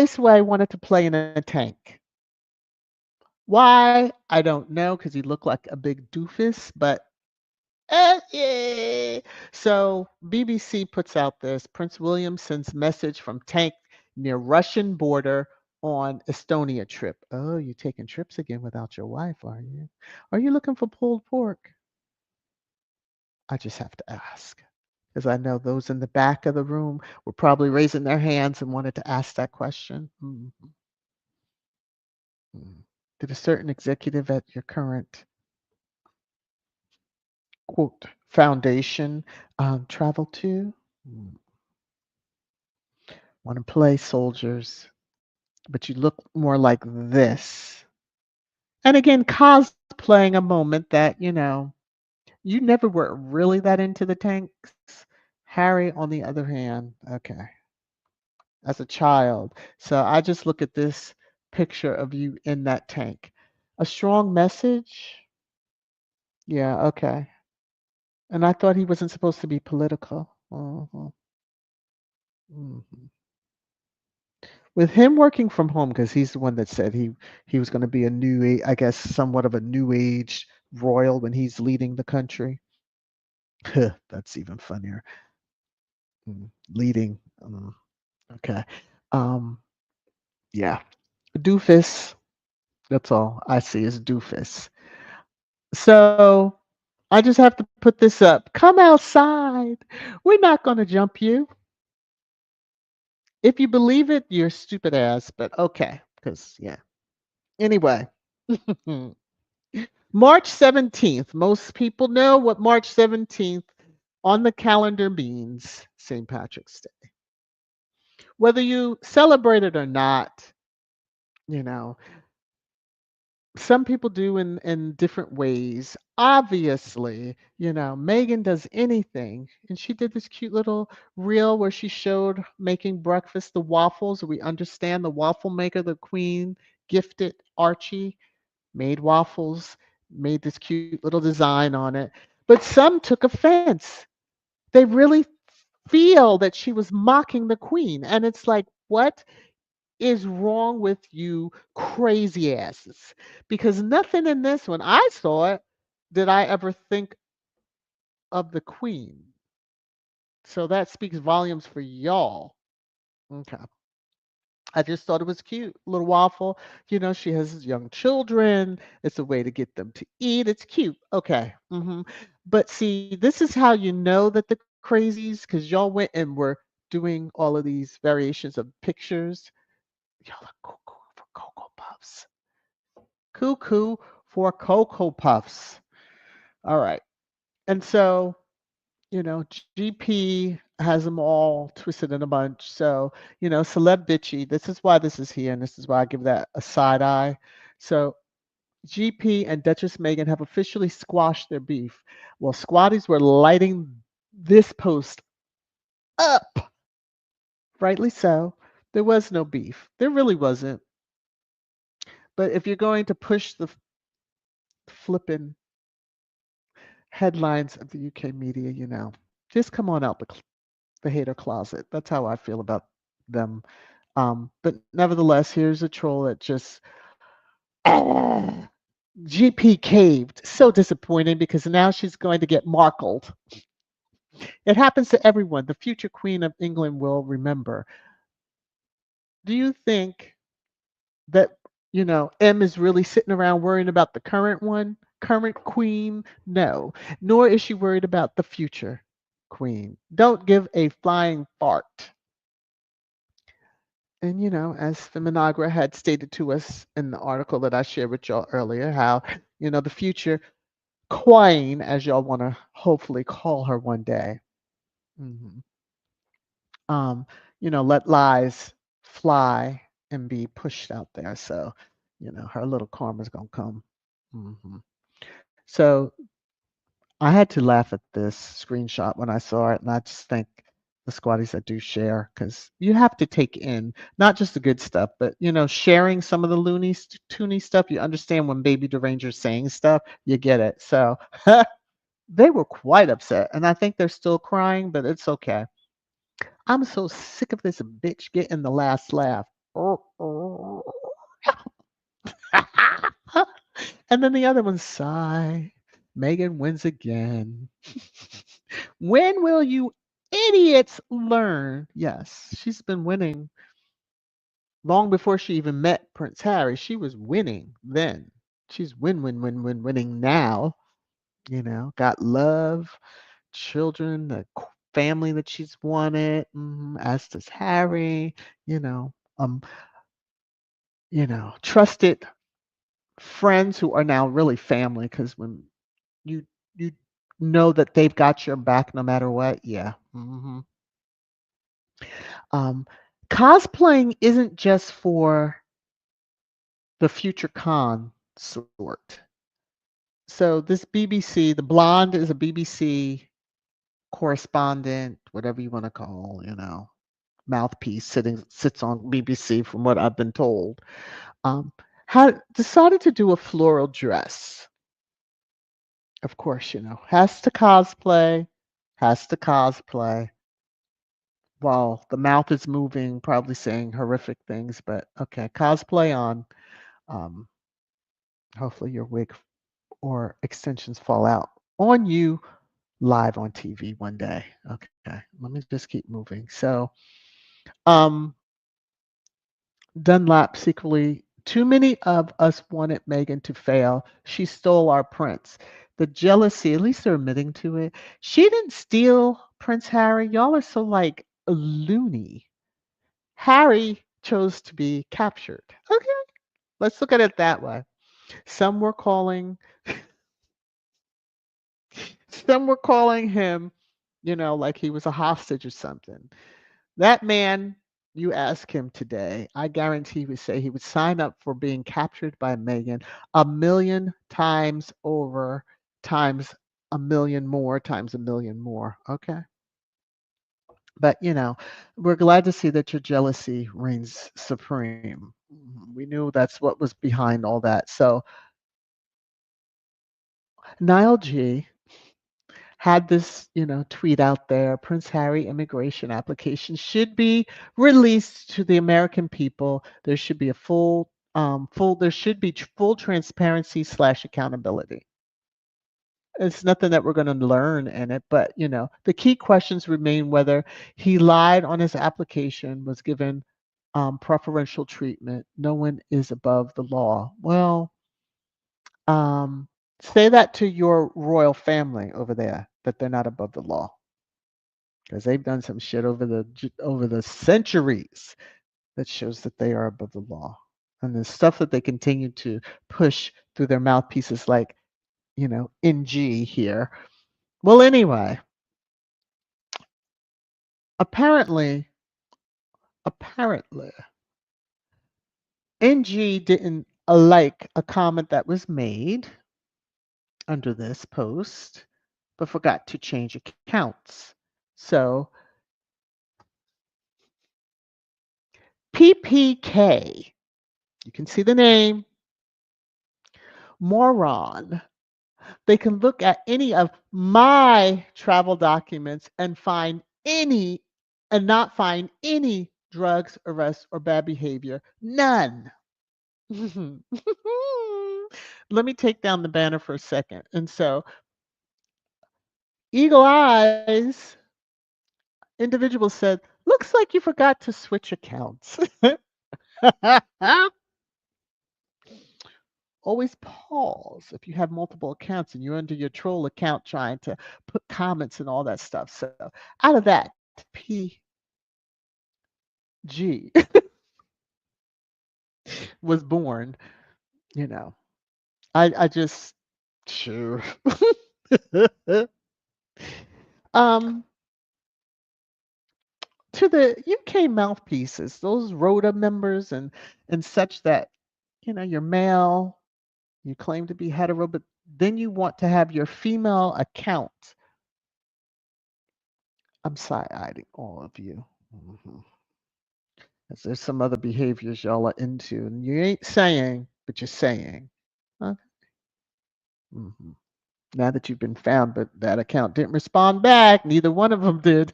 Sway wanted to play in a tank. Why? I don't know because he looked like a big doofus, but yeah. So BBC puts out this Prince William sends message from tank near Russian border on Estonia trip. Oh, you taking trips again without your wife, are you? Are you looking for pulled pork? I just have to ask. Because I know those in the back of the room were probably raising their hands and wanted to ask that question. Mhm. Did a certain executive at your current quote foundation travel to? Want to play soldiers, but you look more like this. And again, cosplaying a moment that, you never were really that into the tanks. Harry, on the other hand, okay, as a child. So I just look at this picture of you in that tank. A strong message? Yeah, okay. And I thought he wasn't supposed to be political. Mhm. With him working from home, because he's the one that said he was going to be a I guess, somewhat of a new age royal when he's leading the country. That's even funnier. Leading. Okay. Um, yeah. Doofus. That's all I see is doofus. So I just have to put this up. Come outside. We're not going to jump you. If you believe it, you're stupid ass, but okay. Because, yeah. Anyway. March 17th. Most people know what March 17th on the calendar means St. Patrick's Day. Whether you celebrate it or not, you know, some people do in different ways. Obviously, Megan does anything. And she did this cute little reel where she showed making breakfast, the waffles. We understand the waffle maker, the queen gifted Archie, made waffles, made this cute little design on it. But some took offense. They really feel that she was mocking the queen. And it's like, what is wrong with you crazy asses? Because nothing in this, when I saw it, did I ever think of the queen. So that speaks volumes for y'all. Okay. I just thought it was cute. Little waffle. She has young children. It's a way to get them to eat. It's cute. Okay. But see, this is how you know that the crazies, because y'all went and were doing all of these variations of pictures. Y'all are cuckoo for Cocoa Puffs. Cuckoo for Cocoa Puffs. All right. And so, GP has them all twisted in a bunch. So, celeb bitchy. This is why this is here, and this is why I give that a side eye. So, GP and Duchess Meghan have officially squashed their beef. Well, squatties were lighting this post up. Rightly so. There was no beef. There really wasn't. But if you're going to push the flipping headlines of the UK media, just come on out the hater closet. That's how I feel about them. But nevertheless, here's a troll that just GP caved. So disappointing because now she's going to get Markled. It happens to everyone. The future Queen of England will remember. Do you think that M is really sitting around worrying about the current one, current queen? No, nor is she worried about the future queen. Don't give a flying fart. And as Feminagra had stated to us in the article that I shared with y'all earlier, how the future queen, as y'all want to hopefully call her one day, hmm um, let lies fly and be pushed out there. So, her little karma's gonna come. hmm So I had to laugh at this screenshot when I saw it, and I just think the squatties that do share, because you have to take in not just the good stuff, but sharing some of the loony, toony stuff. You understand when Baby Deranger's saying stuff, you get it. So they were quite upset, and I think they're still crying, but it's okay. I'm so sick of this bitch getting the last laugh. And then the other one, sigh. Megan wins again. When will you idiots learn? Yes, she's been winning long before she even met Prince Harry. She was winning then. She's winning now. Got love, children, family that she's wanted, as does Harry, you know, um, trusted friends who are now really family because when you you know that they've got your back no matter what. Yeah. Um, Cosplaying isn't just for the future consort. So this BBC, the blonde is a BBC correspondent, whatever you want to call, mouthpiece sits on BBC from what I've been told. Um, had decided to do a floral dress. Of course, has to cosplay while the mouth is moving, probably saying horrific things, but okay, cosplay on. Um, Hopefully your wig or extensions fall out on you live on TV one day. Okay, let me just keep moving. So, um, Dunlap secretly, too many of us wanted Meghan to fail. She stole our prince. The jealousy, at least they're admitting to it. She didn't steal Prince Harry. Y'all are so like loony. Harry chose to be captured. Okay, let's look at it that way. Some were calling some were calling him, like he was a hostage or something. That man, you ask him today, I guarantee he would say he would sign up for being captured by Meghan a million times over, times a million more, times a million more. Okay. But, we're glad to see that your jealousy reigns supreme. We knew that's what was behind all that. So, Niall G had this, tweet out there. Prince Harry immigration application should be released to the American people. There should be a there should be full transparency slash accountability. It's nothing that we're going to learn in it, but the key questions remain whether he lied on his application, was given preferential treatment. No one is above the law. Well, um, say that to your royal family over there that they're not above the law because they've done some shit over the centuries that shows that they are above the law. And the stuff that they continue to push through their mouthpieces, like NG here. Well, anyway, apparently, apparently, NG didn't like a comment that was made under this post, but forgot to change accounts. So PPK, you can see the name, moron. They can look at any of my travel documents and not find any drugs, arrests, or bad behavior. None. Let me take down the banner for a second. And so, Eagle Eyes individual said, looks like you forgot to switch accounts. Always pause if you have multiple accounts and you're under your troll account trying to put comments and all that stuff. So out of that, PG was born, you know. I just sure. um to the UK mouthpieces, those Rhoda members and such that, you're male, you claim to be hetero, but then you want to have your female account. I'm side-eyeing all of you. Mhm. 'Cause there's some other behaviors y'all are into, and you ain't saying, but you're saying. Huh? Mhm. Now that you've been found, but that account didn't respond back. Neither one of them did.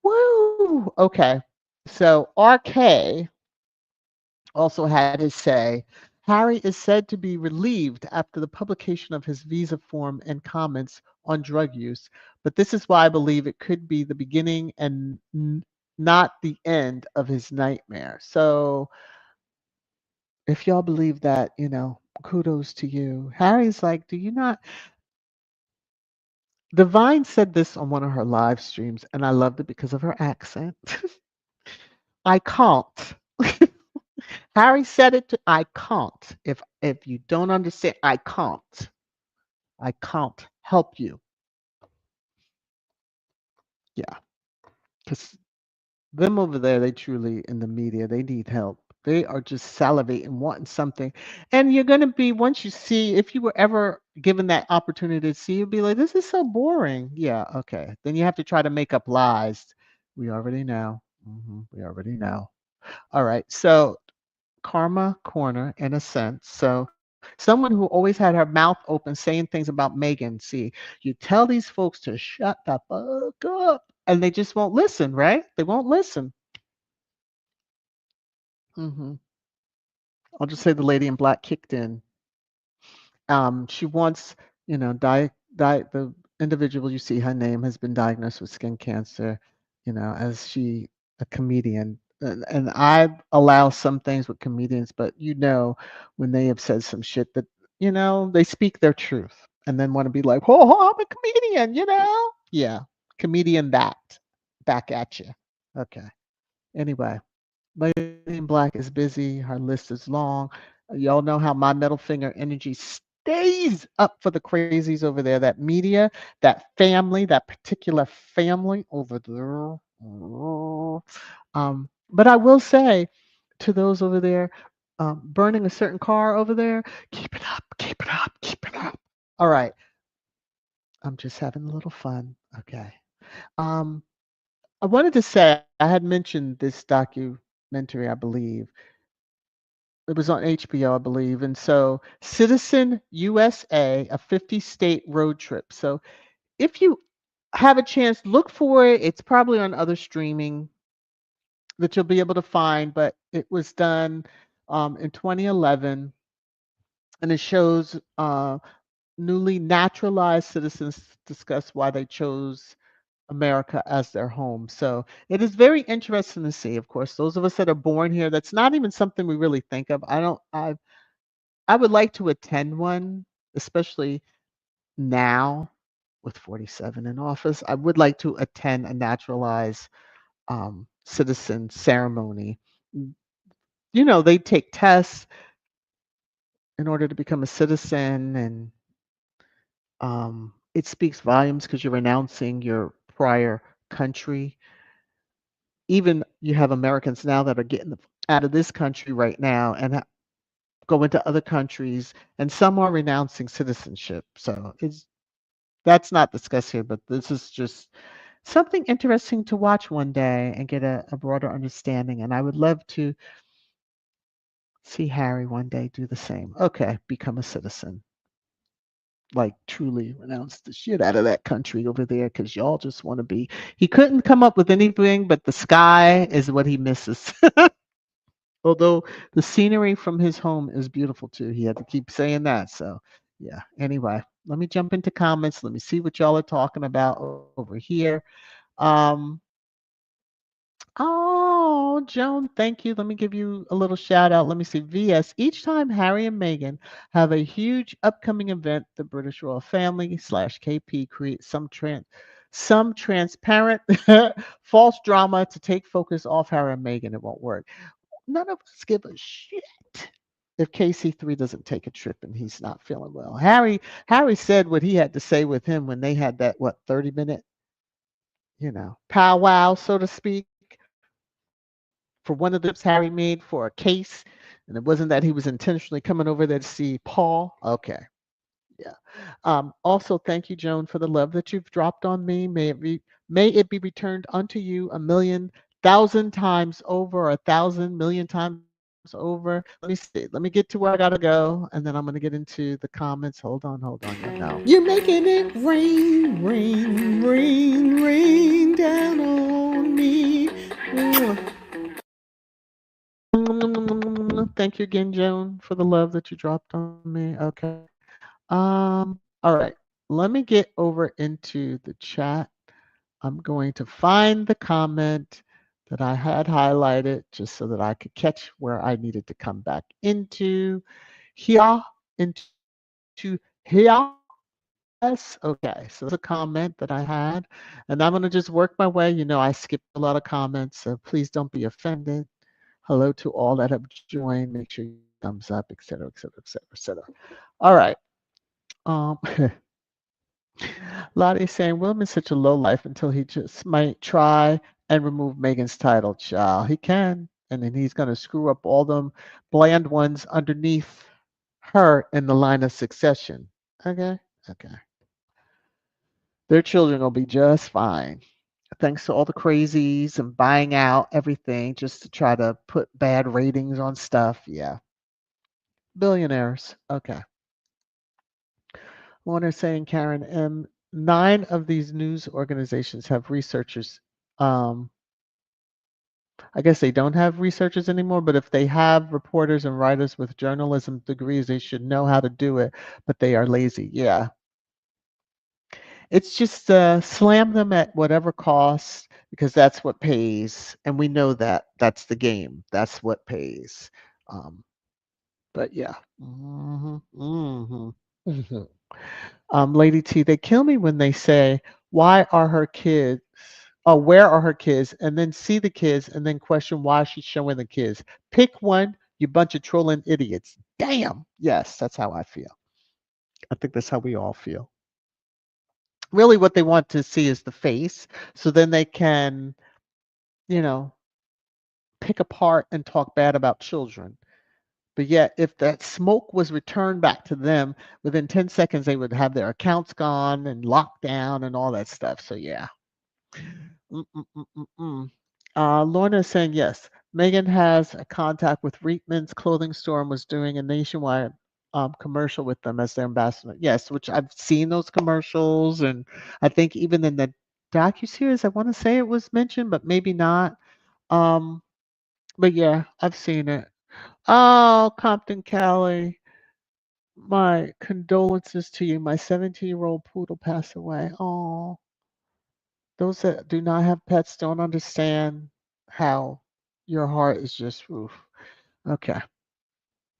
Woo! Okay. So RK also had his say. Harry is said to be relieved after the publication of his visa form and comments on drug use, but this is why I believe it could be the beginning and not the end of his nightmare. So, if y'all believe that, kudos to you. Harry's like, do you not? Divine said this on one of her live streams, and I loved it because of her accent. I can't. Harry said it to I can't. If you don't understand, I can't. I can't help you. Yeah. Because them over there, they truly in the media, they need help. They are just salivating, wanting something. And you're gonna be once you see, if you were ever given that opportunity to see, you'd be like, this is so boring. Yeah, okay. Then you have to try to make up lies. We already know. We already know. All right. So Karma Corner in a sense. So someone who always had her mouth open saying things about Meghan. See, you tell these folks to shut the fuck up and they just won't listen, right? They won't listen. hmm I'll just say the lady in black kicked in. She wants, the individual you see, her name has been diagnosed with skin cancer, as she, a comedian. And I allow some things with comedians, but when they have said some shit that, they speak their truth and then want to be like, oh, I'm a comedian, Yeah, comedian that back at you. Okay. Anyway, Lady in Black is busy. Her list is long. Y'all know how my middle finger energy stays up for the crazies over there. That media, that family, that particular family over there. But I will say to those over there burning a certain car over there, keep it up, keep it up, keep it up. All right. I'm just having a little fun. Okay. Um, I wanted to say I had mentioned this documentary, I believe. It was on HBO, I believe. And so, Citizen USA, a 50-state road trip. So, if you have a chance, look for it. It's probably on other streaming that you'll be able to find, but it was done in 2011, and it shows newly naturalized citizens discuss why they chose America as their home. So it is very interesting to see. Of course, those of us that are born here, that's not even something we really think of. I would like to attend one, especially now with 47 in office. I would like to attend a naturalized citizen ceremony. They take tests in order to become a citizen, and it speaks volumes because you're renouncing your prior country. Even you have Americans now that are getting out of this country right now and go into other countries, and some are renouncing citizenship. So that's not discussed here, but this is just something interesting to watch one day and get a broader understanding. And I would love to see Harry one day do the same. Okay, become a citizen. Like truly renounce the shit out of that country over there because y'all just want to be. He couldn't come up with anything, but the sky is what he misses. Although the scenery from his home is beautiful too. He had to keep saying that. So, yeah. Anyway, let me jump into comments. Let me see what y'all are talking about over here. Um, oh, Joan, thank you. Let me give you a little shout out. Let me see. VS. Each time Harry and Meghan have a huge upcoming event, the British royal family / KP creates some transparent false drama to take focus off Harry and Meghan. It won't work. None of us give a shit if KC3 doesn't take a trip and he's not feeling well. Harry said what he had to say with him when they had that 30-minute, powwow, so to speak, for one of the trips Harry made for a case. And it wasn't that he was intentionally coming over there to see Paul. Okay. Yeah. Also, thank you, Joan, for the love that you've dropped on me. May it be returned unto you 1,000,000 times over, 1,000,000,000 times over. Let me see. Let me get to where I gotta go, and then I'm gonna get into the comments. Hold on, hold on. You know. You're making it rain, rain, rain, rain down on me. Thank you again, Joan, for the love that you dropped on me. Okay. All right. Let me get over into the chat. I'm going to find the comment that I had highlighted just so that I could catch where I needed to come back into here, into here. Yes. Okay. So that's a comment that I had. And I'm going to just work my way. I skipped a lot of comments, so please don't be offended. Hello to all that have joined. Make sure you give a thumbs up, et cetera, et cetera, et cetera, et cetera. All right. Um, Lottie's saying William is such a low life until he just might try and remove Megan's title. Child, he can, and then he's gonna screw up all them bland ones underneath her in the line of succession. Okay, okay. Their children will be just fine. Thanks to all the crazies and buying out everything just to try to put bad ratings on stuff. Yeah, billionaires. Okay. Warner saying Karen M. 9 of these news organizations have researchers. Um, I guess they don't have researchers anymore, but if they have reporters and writers with journalism degrees, they should know how to do it, but they are lazy. Yeah. It's just slam them at whatever cost because that's what pays. And we know that that's the game. That's what pays. Um, but yeah. Hmm. Lady T, they kill me when they say, why are her kids, or where are her kids, and then see the kids and then question why she's showing the kids. Pick one, you bunch of trolling idiots. Damn. Yes, that's how I feel. I think that's how we all feel. Really, what they want to see is the face, so then they can, you know, pick apart and talk bad about children. But yet, if that smoke was returned back to them, within 10 seconds, they would have their accounts gone and locked down and all that stuff. So, yeah. Mm-mm-mm-mm-mm. Lorna is saying yes. Megan has a contact with Reitman's clothing store and was doing a nationwide commercial with them as their ambassador. Yes, which I've seen those commercials, and I think even in the docuseries, I want to say it was mentioned, but maybe not. Um, but yeah, I've seen it. Oh, Compton Cali, my condolences to you. My 17-year-old poodle passed away. Oh, those that do not have pets don't understand how your heart is just oof. Okay.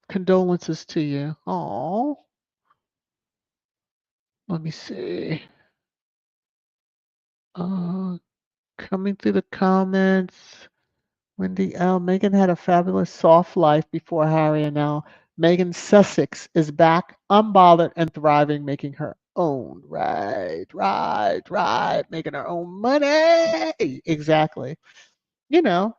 Condolences to you. Oh, let me see. Uh, coming through the comments. Wendy L. Megan had a fabulous soft life before Harry, and now Megan Sussex is back, unbothered and thriving, making her own. Right, right, right. Making her own money. Exactly. You know,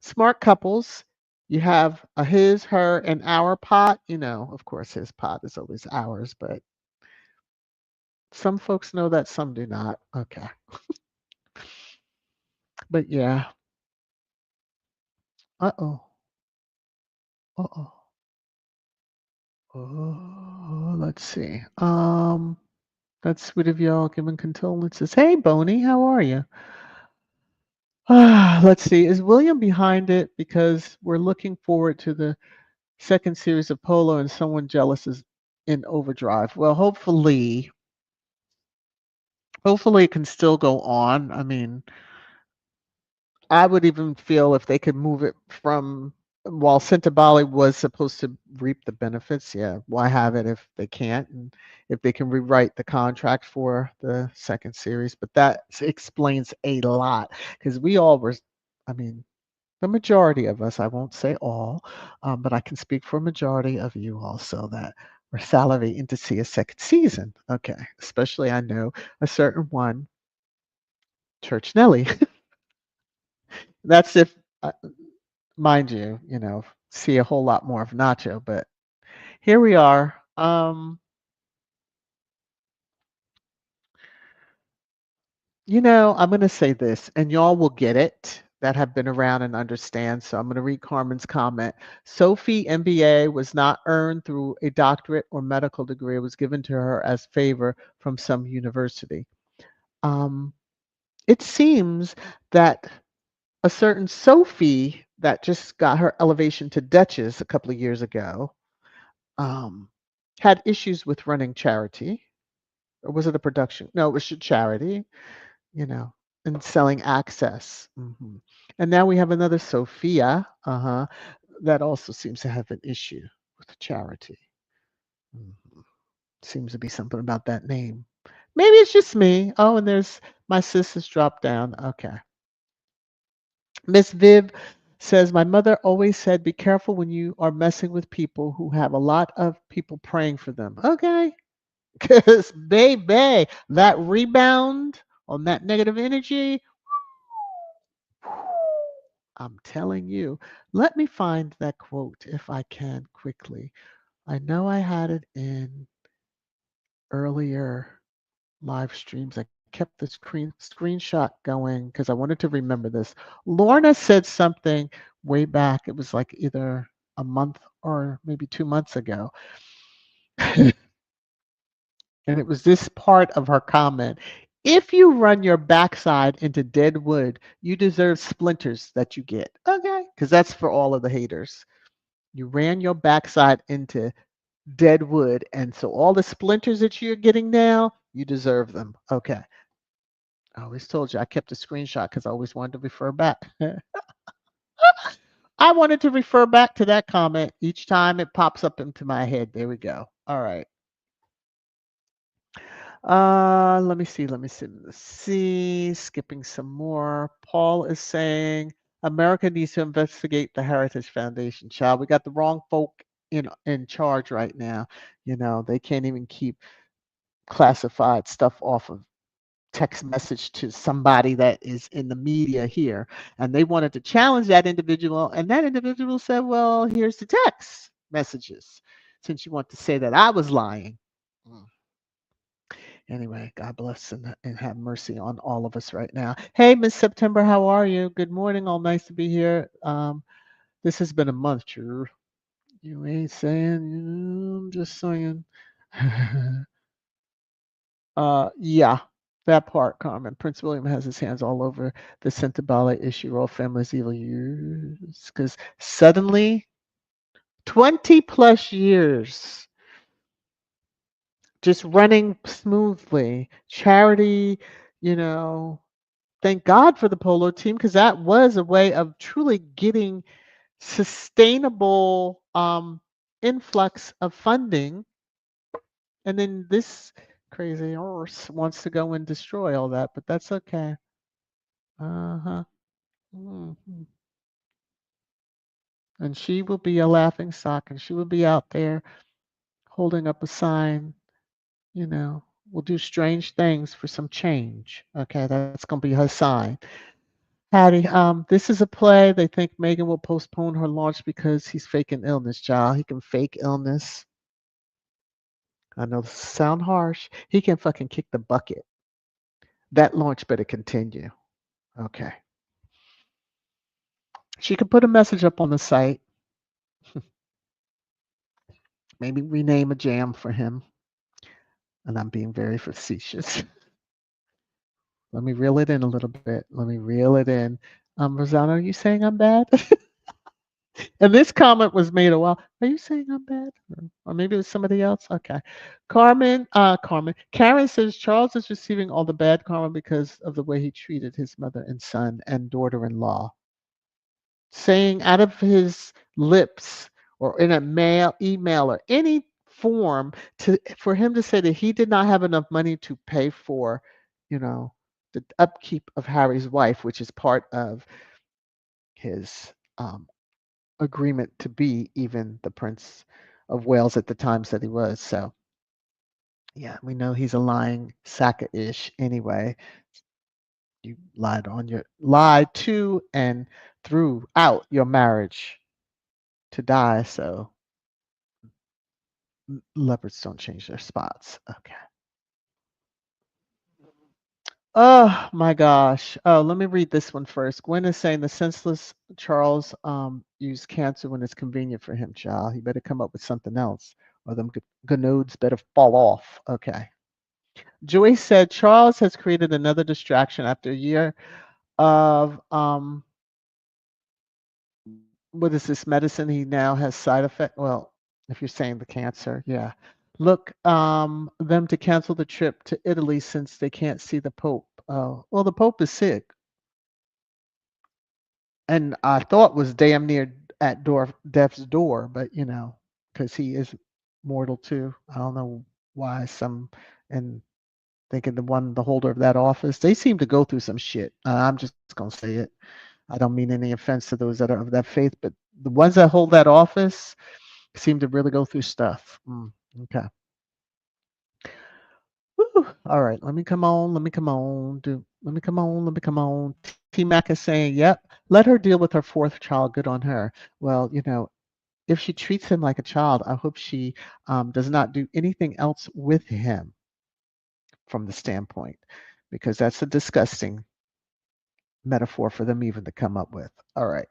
smart couples. You have a his, her, and our pot. Of course, his pot is always ours, but some folks know that, some do not. Okay. But yeah. Uh oh. Uh oh. Oh, let's see. That's sweet of y'all giving condolences. Hey, Boney, how are you? Let's see. Is William behind it because we're looking forward to the second series of Polo and someone jealous is in overdrive? Well, hopefully it can still go on. I mean, I would even feel if they could move it from while Sentebale was supposed to reap the benefits, yeah, why have it if they can't? And if they can rewrite the contract for the second series. But that explains a lot because we all were, I mean, the majority of us, I won't say all, but I can speak for a majority of you also that we're salivating to see a second season. Okay. Especially I know a certain one, Church Nelly. That's if, mind you, see a whole lot more of Nacho, but here we are. I'm going to say this, and y'all will get it that have been around and understand. So I'm going to read Carmen's comment. Sophie MBA was not earned through a doctorate or medical degree. It was given to her as favor from some university. Um, it seems that a certain Sophie that just got her elevation to Duchess a couple of years ago, um, had issues with running charity, or was it a production? No, it was a charity, you know, and selling access. And now we have another Sophia, that also seems to have an issue with charity. Mhm. Seems to be something about that name. Maybe it's just me. Oh, and there's my sister's dropped down. Okay. Miss Viv says, my mother always said, be careful when you are messing with people who have a lot of people praying for them. Okay. Because, baby, that rebound on that negative energy, I'm telling you. Let me find that quote if I can quickly. I know I had it in earlier live streams. I kept the screenshot going because I wanted to remember this. Lorna said something way back. It was like either a month or maybe 2 months ago. And it was this part of her comment. If you run your backside into dead wood, you deserve splinters that you get. Okay. Because that's for all of the haters. You ran your backside into dead wood. And so all the splinters that you're getting now, you deserve them. Okay. I always told you I kept a screenshot because I always wanted to refer back. I wanted to refer back to that comment each time it pops up into my head. There we go. All right. Let me see. Let's see. Skipping some more. Paul is saying America needs to investigate the Heritage Foundation. Child, we got the wrong folk in charge right now. They can't even keep classified stuff off of text message to somebody that is in the media here. And they wanted to challenge that individual. And that individual said, well, here's the text messages since you want to say that I was lying. Mm. Anyway, God bless and have mercy on all of us right now. Hey, Miss September, how are you? Good morning. All nice to be here. This has been a month, sure. You ain't saying, I'm just saying. Yeah, that part, Carmen. Prince William has his hands all over the Sentebale issue. Royal family's evil years, because suddenly, 20 plus years, just running smoothly. Charity, you know. Thank God for the polo team because that was a way of truly getting sustainable influx of funding. And then this crazy horse wants to go and destroy all that, but that's okay. Uh-huh. Mhm. And she will be a laughing stock, and she will be out there holding up a sign, will do strange things for some change. Okay, that's going to be her sign. Hattie, this is a play. They think Meghan will postpone her launch because he's faking illness, child. He can fake illness. I know this sound harsh. He can fucking kick the bucket. That launch better continue. Okay. She could put a message up on the site. Maybe rename a jam for him. And I'm being very facetious. Let me reel it in a little bit. Let me reel it in. Rosanna, are you saying I'm bad? And this comment was made a while. Are you saying I'm bad? Or maybe it was somebody else? Okay. Karen says Charles is receiving all the bad karma because of the way he treated his mother and son and daughter-in-law. Saying out of his lips or in a email or any form for him to say that he did not have enough money to pay for, you know, the upkeep of Harry's wife, which is part of his agreement to be even the Prince of Wales at the times that he was. So yeah, we know he's a lying sack of ish anyway. You lied to and throughout your marriage to die. So leopards don't change their spots. Okay. Oh my gosh. Oh, let me read this one first. Gwen is saying the senseless Charles used cancer when it's convenient for him, child. He better come up with something else, or them gonads better fall off. Okay. Joyce said Charles has created another distraction after a year of what is this medicine? He now has side effect. Well, if you're saying the cancer, yeah. Look, them to cancel the trip to Italy since they can't see the Pope. Oh, well, the Pope is sick, and I thought was damn near at death's door, but because he is mortal too. I don't know why some and thinking the holder of that office, they seem to go through some shit. I'm just gonna say it. I don't mean any offense to those that are of that faith, but the ones that hold that office seem to really go through stuff. Okay. Woo. All right. Let me come on. Let me come on. Let me come on. Let me come on. T Mac is saying, yep, let her deal with her fourth child. Good on her. Well, if she treats him like a child, I hope she does not do anything else with him from the standpoint, because that's a disgusting metaphor for them even to come up with. All right.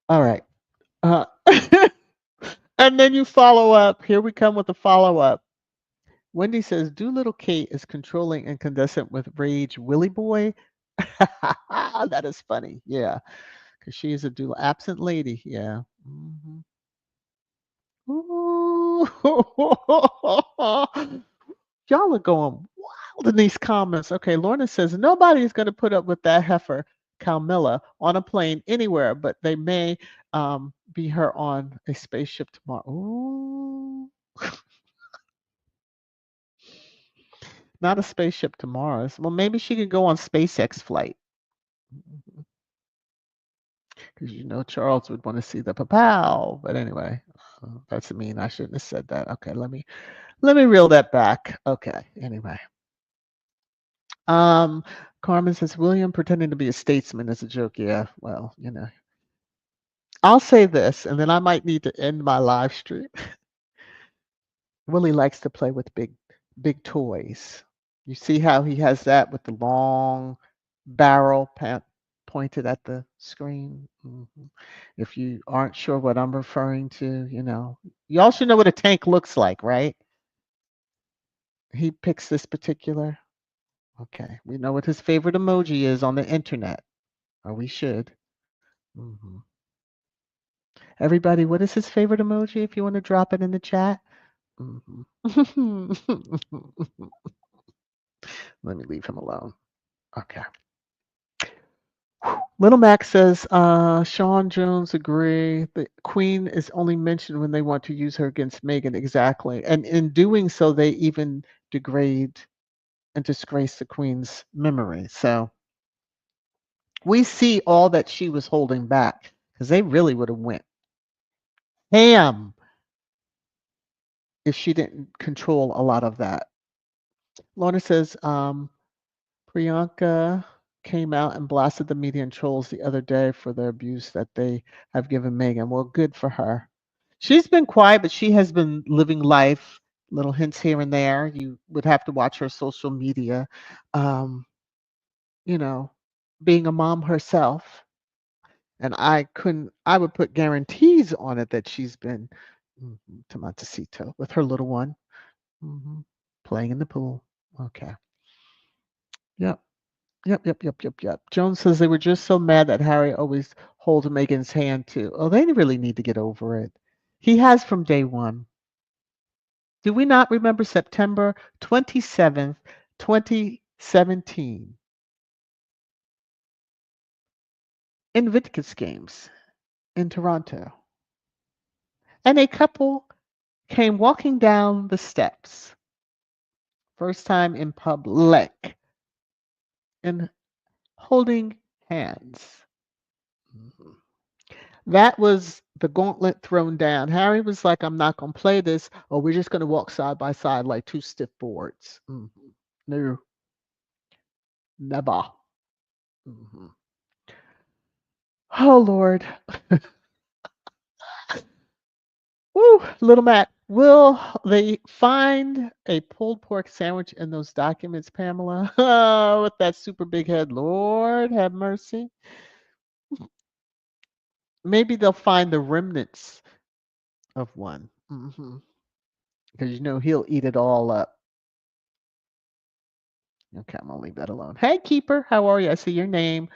All right. Uh, and then you follow up. Here we come with the follow up. Wendy says, Doolittle Kate is controlling and incandescent with rage. Willie boy? That is funny. Yeah. Because she is a doodle. Absent lady. Yeah. Ooh. Y'all are going wild in these comments. Okay. Lorna says, nobody is going to put up with that heifer, Calmilla, on a plane anywhere, but they may be her on a spaceship tomorrow. Ooh. Not a spaceship to Mars. Well, maybe she could go on SpaceX flight. Because Charles would want to see the pow. But anyway, that's mean. I shouldn't have said that. Okay, let me reel that back. Okay. Anyway, um, Carmen says William pretending to be a statesman is a joke. Yeah. Well, I'll say this, and then I might need to end my live stream. Willie likes to play with big toys. You see how he has that with the long barrel pointed at the screen. If you aren't sure what I'm referring to, y'all should know what a tank looks like, right? He picks this particular. Okay, we know what his favorite emoji is on the internet, or we should. hmm Everybody, what is his favorite emoji? If you want to drop it in the chat. hmm Let me leave him alone. Okay. Little Mac says, Sean Jones agree. The Queen is only mentioned when they want to use her against Meghan. Exactly. And in doing so, they even degrade and disgrace the Queen's memory. So we see all that she was holding back because they really would have went ham if she didn't control a lot of that. Lorna says, Priyanka came out and blasted the media and trolls the other day for the abuse that they have given Meghan. Well, good for her. She's been quiet, but she has been living life. Little hints here and there. You would have to watch her social media. Um, you know, being a mom herself, and I would put guarantees on it that she's been Tomatosito with her little one, hmm playing in the pool. Okay. Yep. Yep, yep, yep, yep, yep. Jones says they were just so mad that Harry always holds Meghan's hand too. Oh, they really need to get over it. He has from day one. Do we not remember September 27th, 2017, Invictus Games in Toronto? And a couple came walking down the steps, first time in public, and holding hands. Mhm. That was the gauntlet thrown down. Harry was like, I'm not going to play this, or we're just going to walk side by side like two stiff boards. No, never. hmm Oh, Lord. Woo, little Matt. Will they find a pulled pork sandwich in those documents, Pamela? With that super big head. Lord have mercy. Maybe they'll find the remnants of one. Because he'll eat it all up. Okay, I'm gonna leave that alone. Hey, Keeper, how are you? I see your name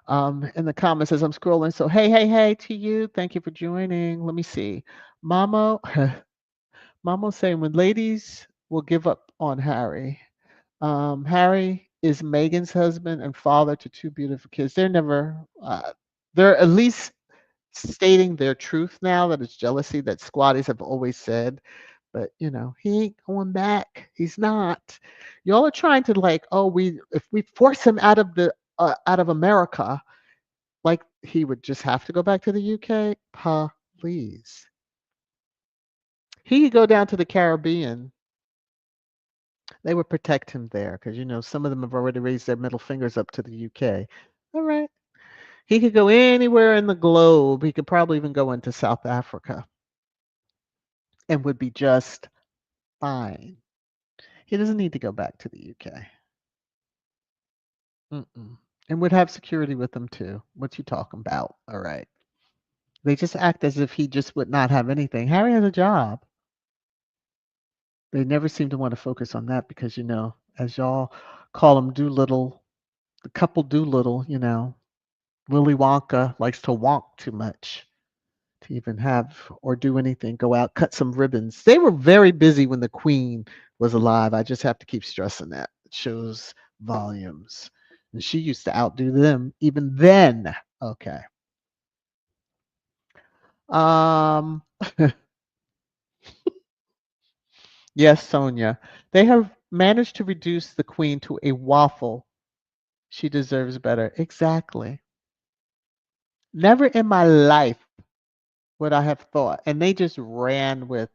in the comments as I'm scrolling. So, hey, hey, hey to you. Thank you for joining. Let me see. Mama, Mama saying when ladies will give up on Harry. Harry is Meghan's husband and father to two beautiful kids. They're at least stating their truth now that it's jealousy that squatties have always said. But he ain't going back. He's not. Y'all are trying to like, oh, if we force him out of America, like he would just have to go back to the UK. Please. He could go down to the Caribbean. They would protect him there because some of them have already raised their middle fingers up to the UK. All right. He could go anywhere in the globe. He could probably even go into South Africa and would be just fine. He doesn't need to go back to the UK. Mm-mm. And would have security with him too. What you talking about? All right. They just act as if he just would not have anything. Harry has a job. They never seem to want to focus on that because as y'all call him Doolittle, the couple Doolittle, Willy Wonka likes to wonk too much to even have or do anything, go out, cut some ribbons. They were very busy when the Queen was alive. I just have to keep stressing that. It shows volumes. And she used to outdo them even then. Okay. Um yes, Sonia. They have managed to reduce the Queen to a waffle. She deserves better. Exactly. Never in my life would I have thought. And they just ran with,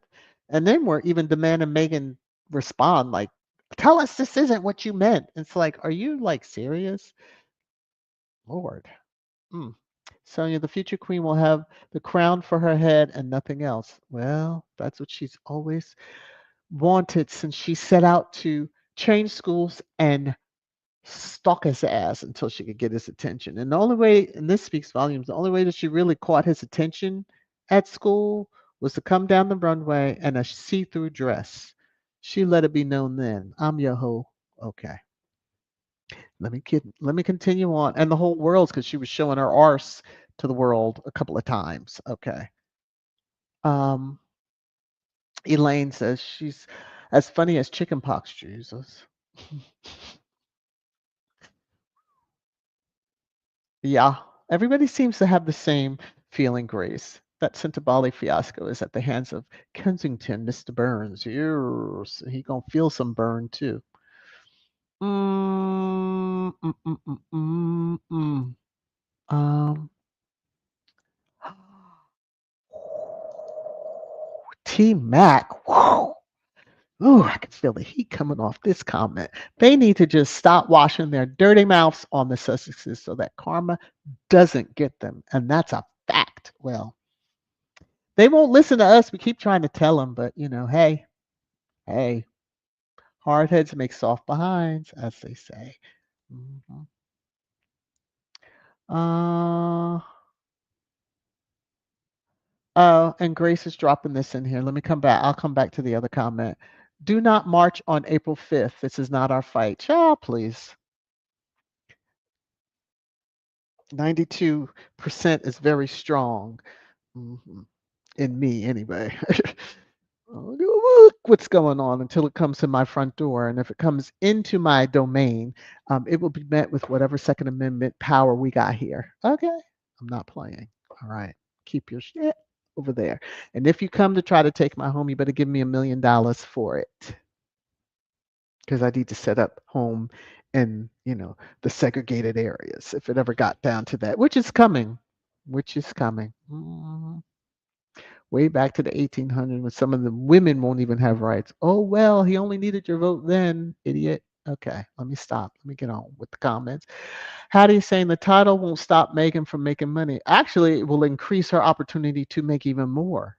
and then were even demanding Megan respond like, tell us this isn't what you meant. It's like, are you like serious? Lord. Mm. Sonia, the future queen will have the crown for her head and nothing else. Well, that's what she's always wanted since she set out to change schools and stalk his ass until she could get his attention. And the only way, and this speaks volumes, the only way that she really caught his attention at school was to come down the runway in a see-through dress. She let it be known then, I'm your hoe. Okay. Let me continue on. And the whole world's because she was showing her arse to the world a couple of times. Okay. Um, Elaine says she's as funny as chickenpox, Jesus. Yeah, everybody seems to have the same feeling, Grace. That Sentebale fiasco is at the hands of Kensington, Mr. Burns. Yes, he gonna feel some burn too. Mm, mm, mm, mm, mm, mm. Um, T Mac. Ooh, I can feel the heat coming off this comment. They need to just stop washing their dirty mouths on the Sussexes so that karma doesn't get them, and that's a fact. Well, they won't listen to us. We keep trying to tell them, but hey, hey, hard heads make soft behinds, as they say. Mhm. Uh, oh, and Grace is dropping this in here. Let me come back. I'll come back to the other comment. Do not march on April 5th. This is not our fight. Child, please. 92% is very strong. Mhm. In me, anyway. Look what's going on until it comes to my front door. And if it comes into my domain, it will be met with whatever Second Amendment power we got here. Okay. I'm not playing. All right. Keep your shit over there. And if you come to try to take my home, you better give me $1 million for it. Because I need to set up home in, the segregated areas if it ever got down to that, which is coming. Which is coming. Way back to the 1800s when some of the women won't even have rights. Oh, well, he only needed your vote then, idiot. Okay, let me stop. Let me get on with the comments. Hattie is saying the title won't stop Meghan from making money. Actually, it will increase her opportunity to make even more.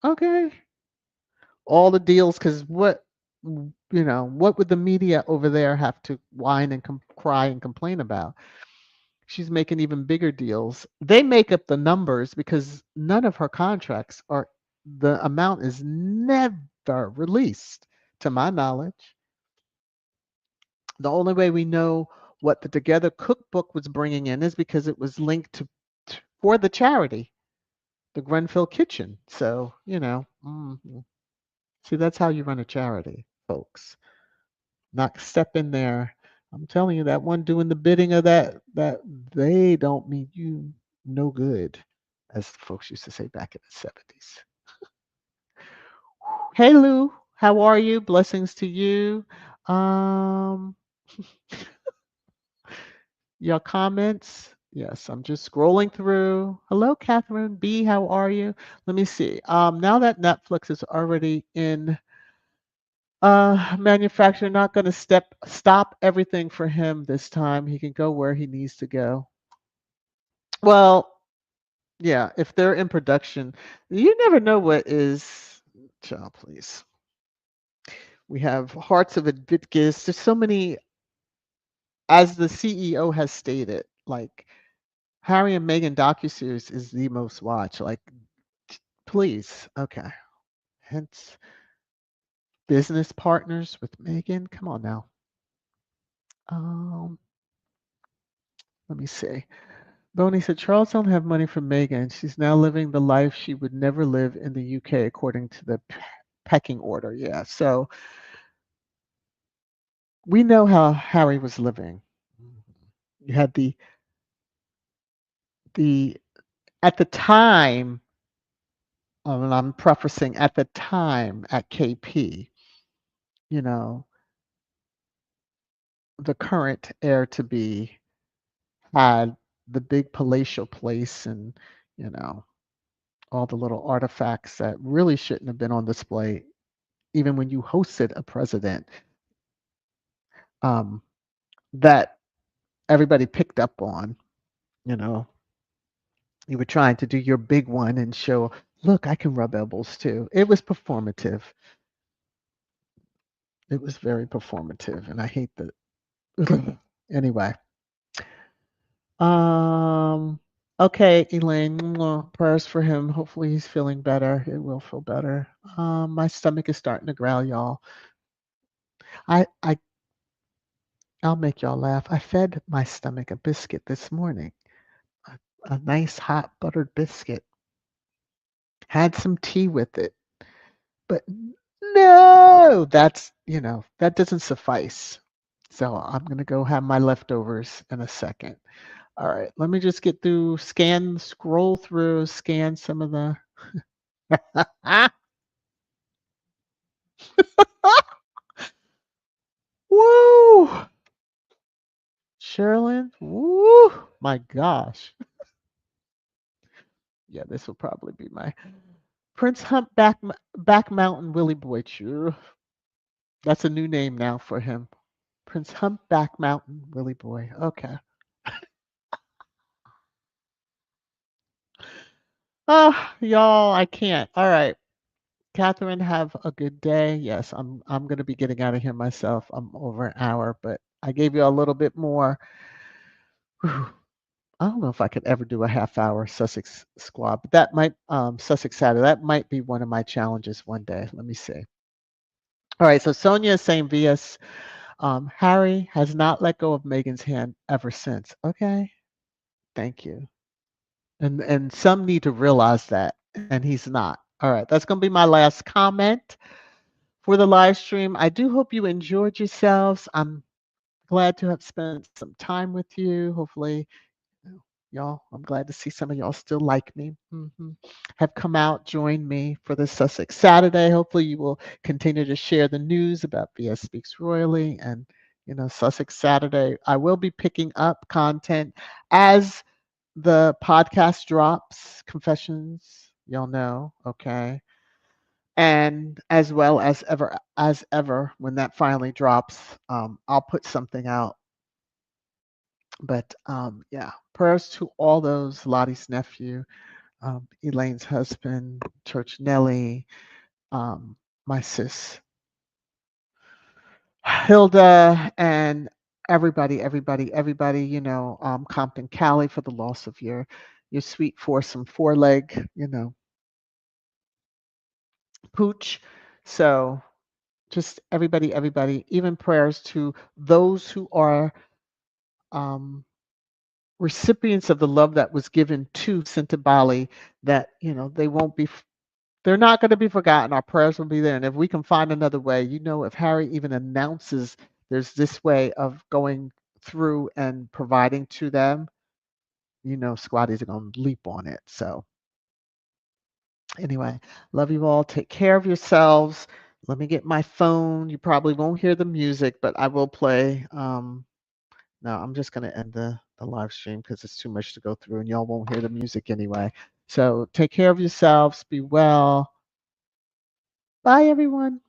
Okay. All the deals, because what would the media over there have to whine and cry and complain about? She's making even bigger deals. They make up the numbers because none of her contracts are, the amount is never released to my knowledge. The only way we know what the Together Cookbook was bringing in is because it was linked for the charity, the Grenfell Kitchen. So, see, that's how you run a charity, folks. Not step in there. I'm telling you, that one doing the bidding of that they don't mean you no good, as the folks used to say back in the 70s. Hey Lou, how are you? Blessings to you. Um, your comments? Yes, I'm just scrolling through. Hello, Catherine B. How are you? Let me see. Now that Netflix is already in manufacturer, not going to stop everything for him this time. He can go where he needs to go. Well, yeah, if they're in production, you never know what is. Child, please. We have Hearts of Adviticus. There's so many, as the CEO has stated, like Harry and Meghan docuseries is the most watched. Like, please, okay. Hence, business partners with Meghan. Come on now. Um, let me see. Boney said Charles don't have money for Meghan. She's now living the life she would never live in the UK, according to the pecking order. Yeah. So we know how Harry was living. You had the at the time, and I'm prefacing at the time at KP, you know, the current heir to be had the big palatial place and, you know, all the little artifacts that really shouldn't have been on display, even when you hosted a president, um, that everybody picked up on, you know. You were trying to do your big one and show, look, I can rub elbows too. It was performative. It was very performative, and I hate that. Anyway, um, okay, Elaine, prayers for him. Hopefully, he's feeling better. It will feel better. My stomach is starting to growl, y'all. I, I, I'll make y'all laugh. I fed my stomach a biscuit this morning, a, a nice hot buttered biscuit. Had some tea with it. But no, that doesn't suffice. So I'm going to go have my leftovers in a second. All right, let me just get through, scroll through, scan some of the. Woo! Sherilyn, woo! My gosh. Yeah, this will probably be my Prince Back Mountain Willie Boy Chew. That's a new name now for him. Prince Humpback Mountain Willie Boy. Okay. Oh, y'all, I can't. All right. Catherine, have a good day. Yes, I'm gonna be getting out of here myself. I'm over an hour, but I gave you a little bit more. Whew. I don't know if I could ever do a half hour Sussex squad, but that might Sussex Saturday. That might be one of my challenges one day. Let me see. All right, so Sonia is saying VS Harry has not let go of Meghan's hand ever since. Okay, thank you. And some need to realize that, and he's not. All right, that's gonna be my last comment for the live stream. I do hope you enjoyed yourselves. I'm glad to have spent some time with you. Hopefully, you know, y'all, I'm glad to see some of y'all still like me, have come out, join me for the Sussex Saturday. Hopefully, you will continue to share the news about VS Speaks Royally and, Sussex Saturday. I will be picking up content as the podcast drops, Confessions, y'all know, okay? And as ever when that finally drops, I'll put something out. But yeah, prayers to all those, Lottie's nephew, Elaine's husband, Church Nellie, my sis Hilda, and everybody, Compton Cali, for the loss of your sweet foursome four leg, pooch. So just everybody, even prayers to those who are um, recipients of the love that was given to Sentebale, that, they won't be, they're not going to be forgotten. Our prayers will be there. And if we can find another way, if Harry even announces there's this way of going through and providing to them, Squatties are going to leap on it. So, anyway, love you all. Take care of yourselves. Let me get my phone. You probably won't hear the music, but I will play. No, I'm just going to end the live stream because it's too much to go through and y'all won't hear the music anyway. So take care of yourselves. Be well. Bye, everyone.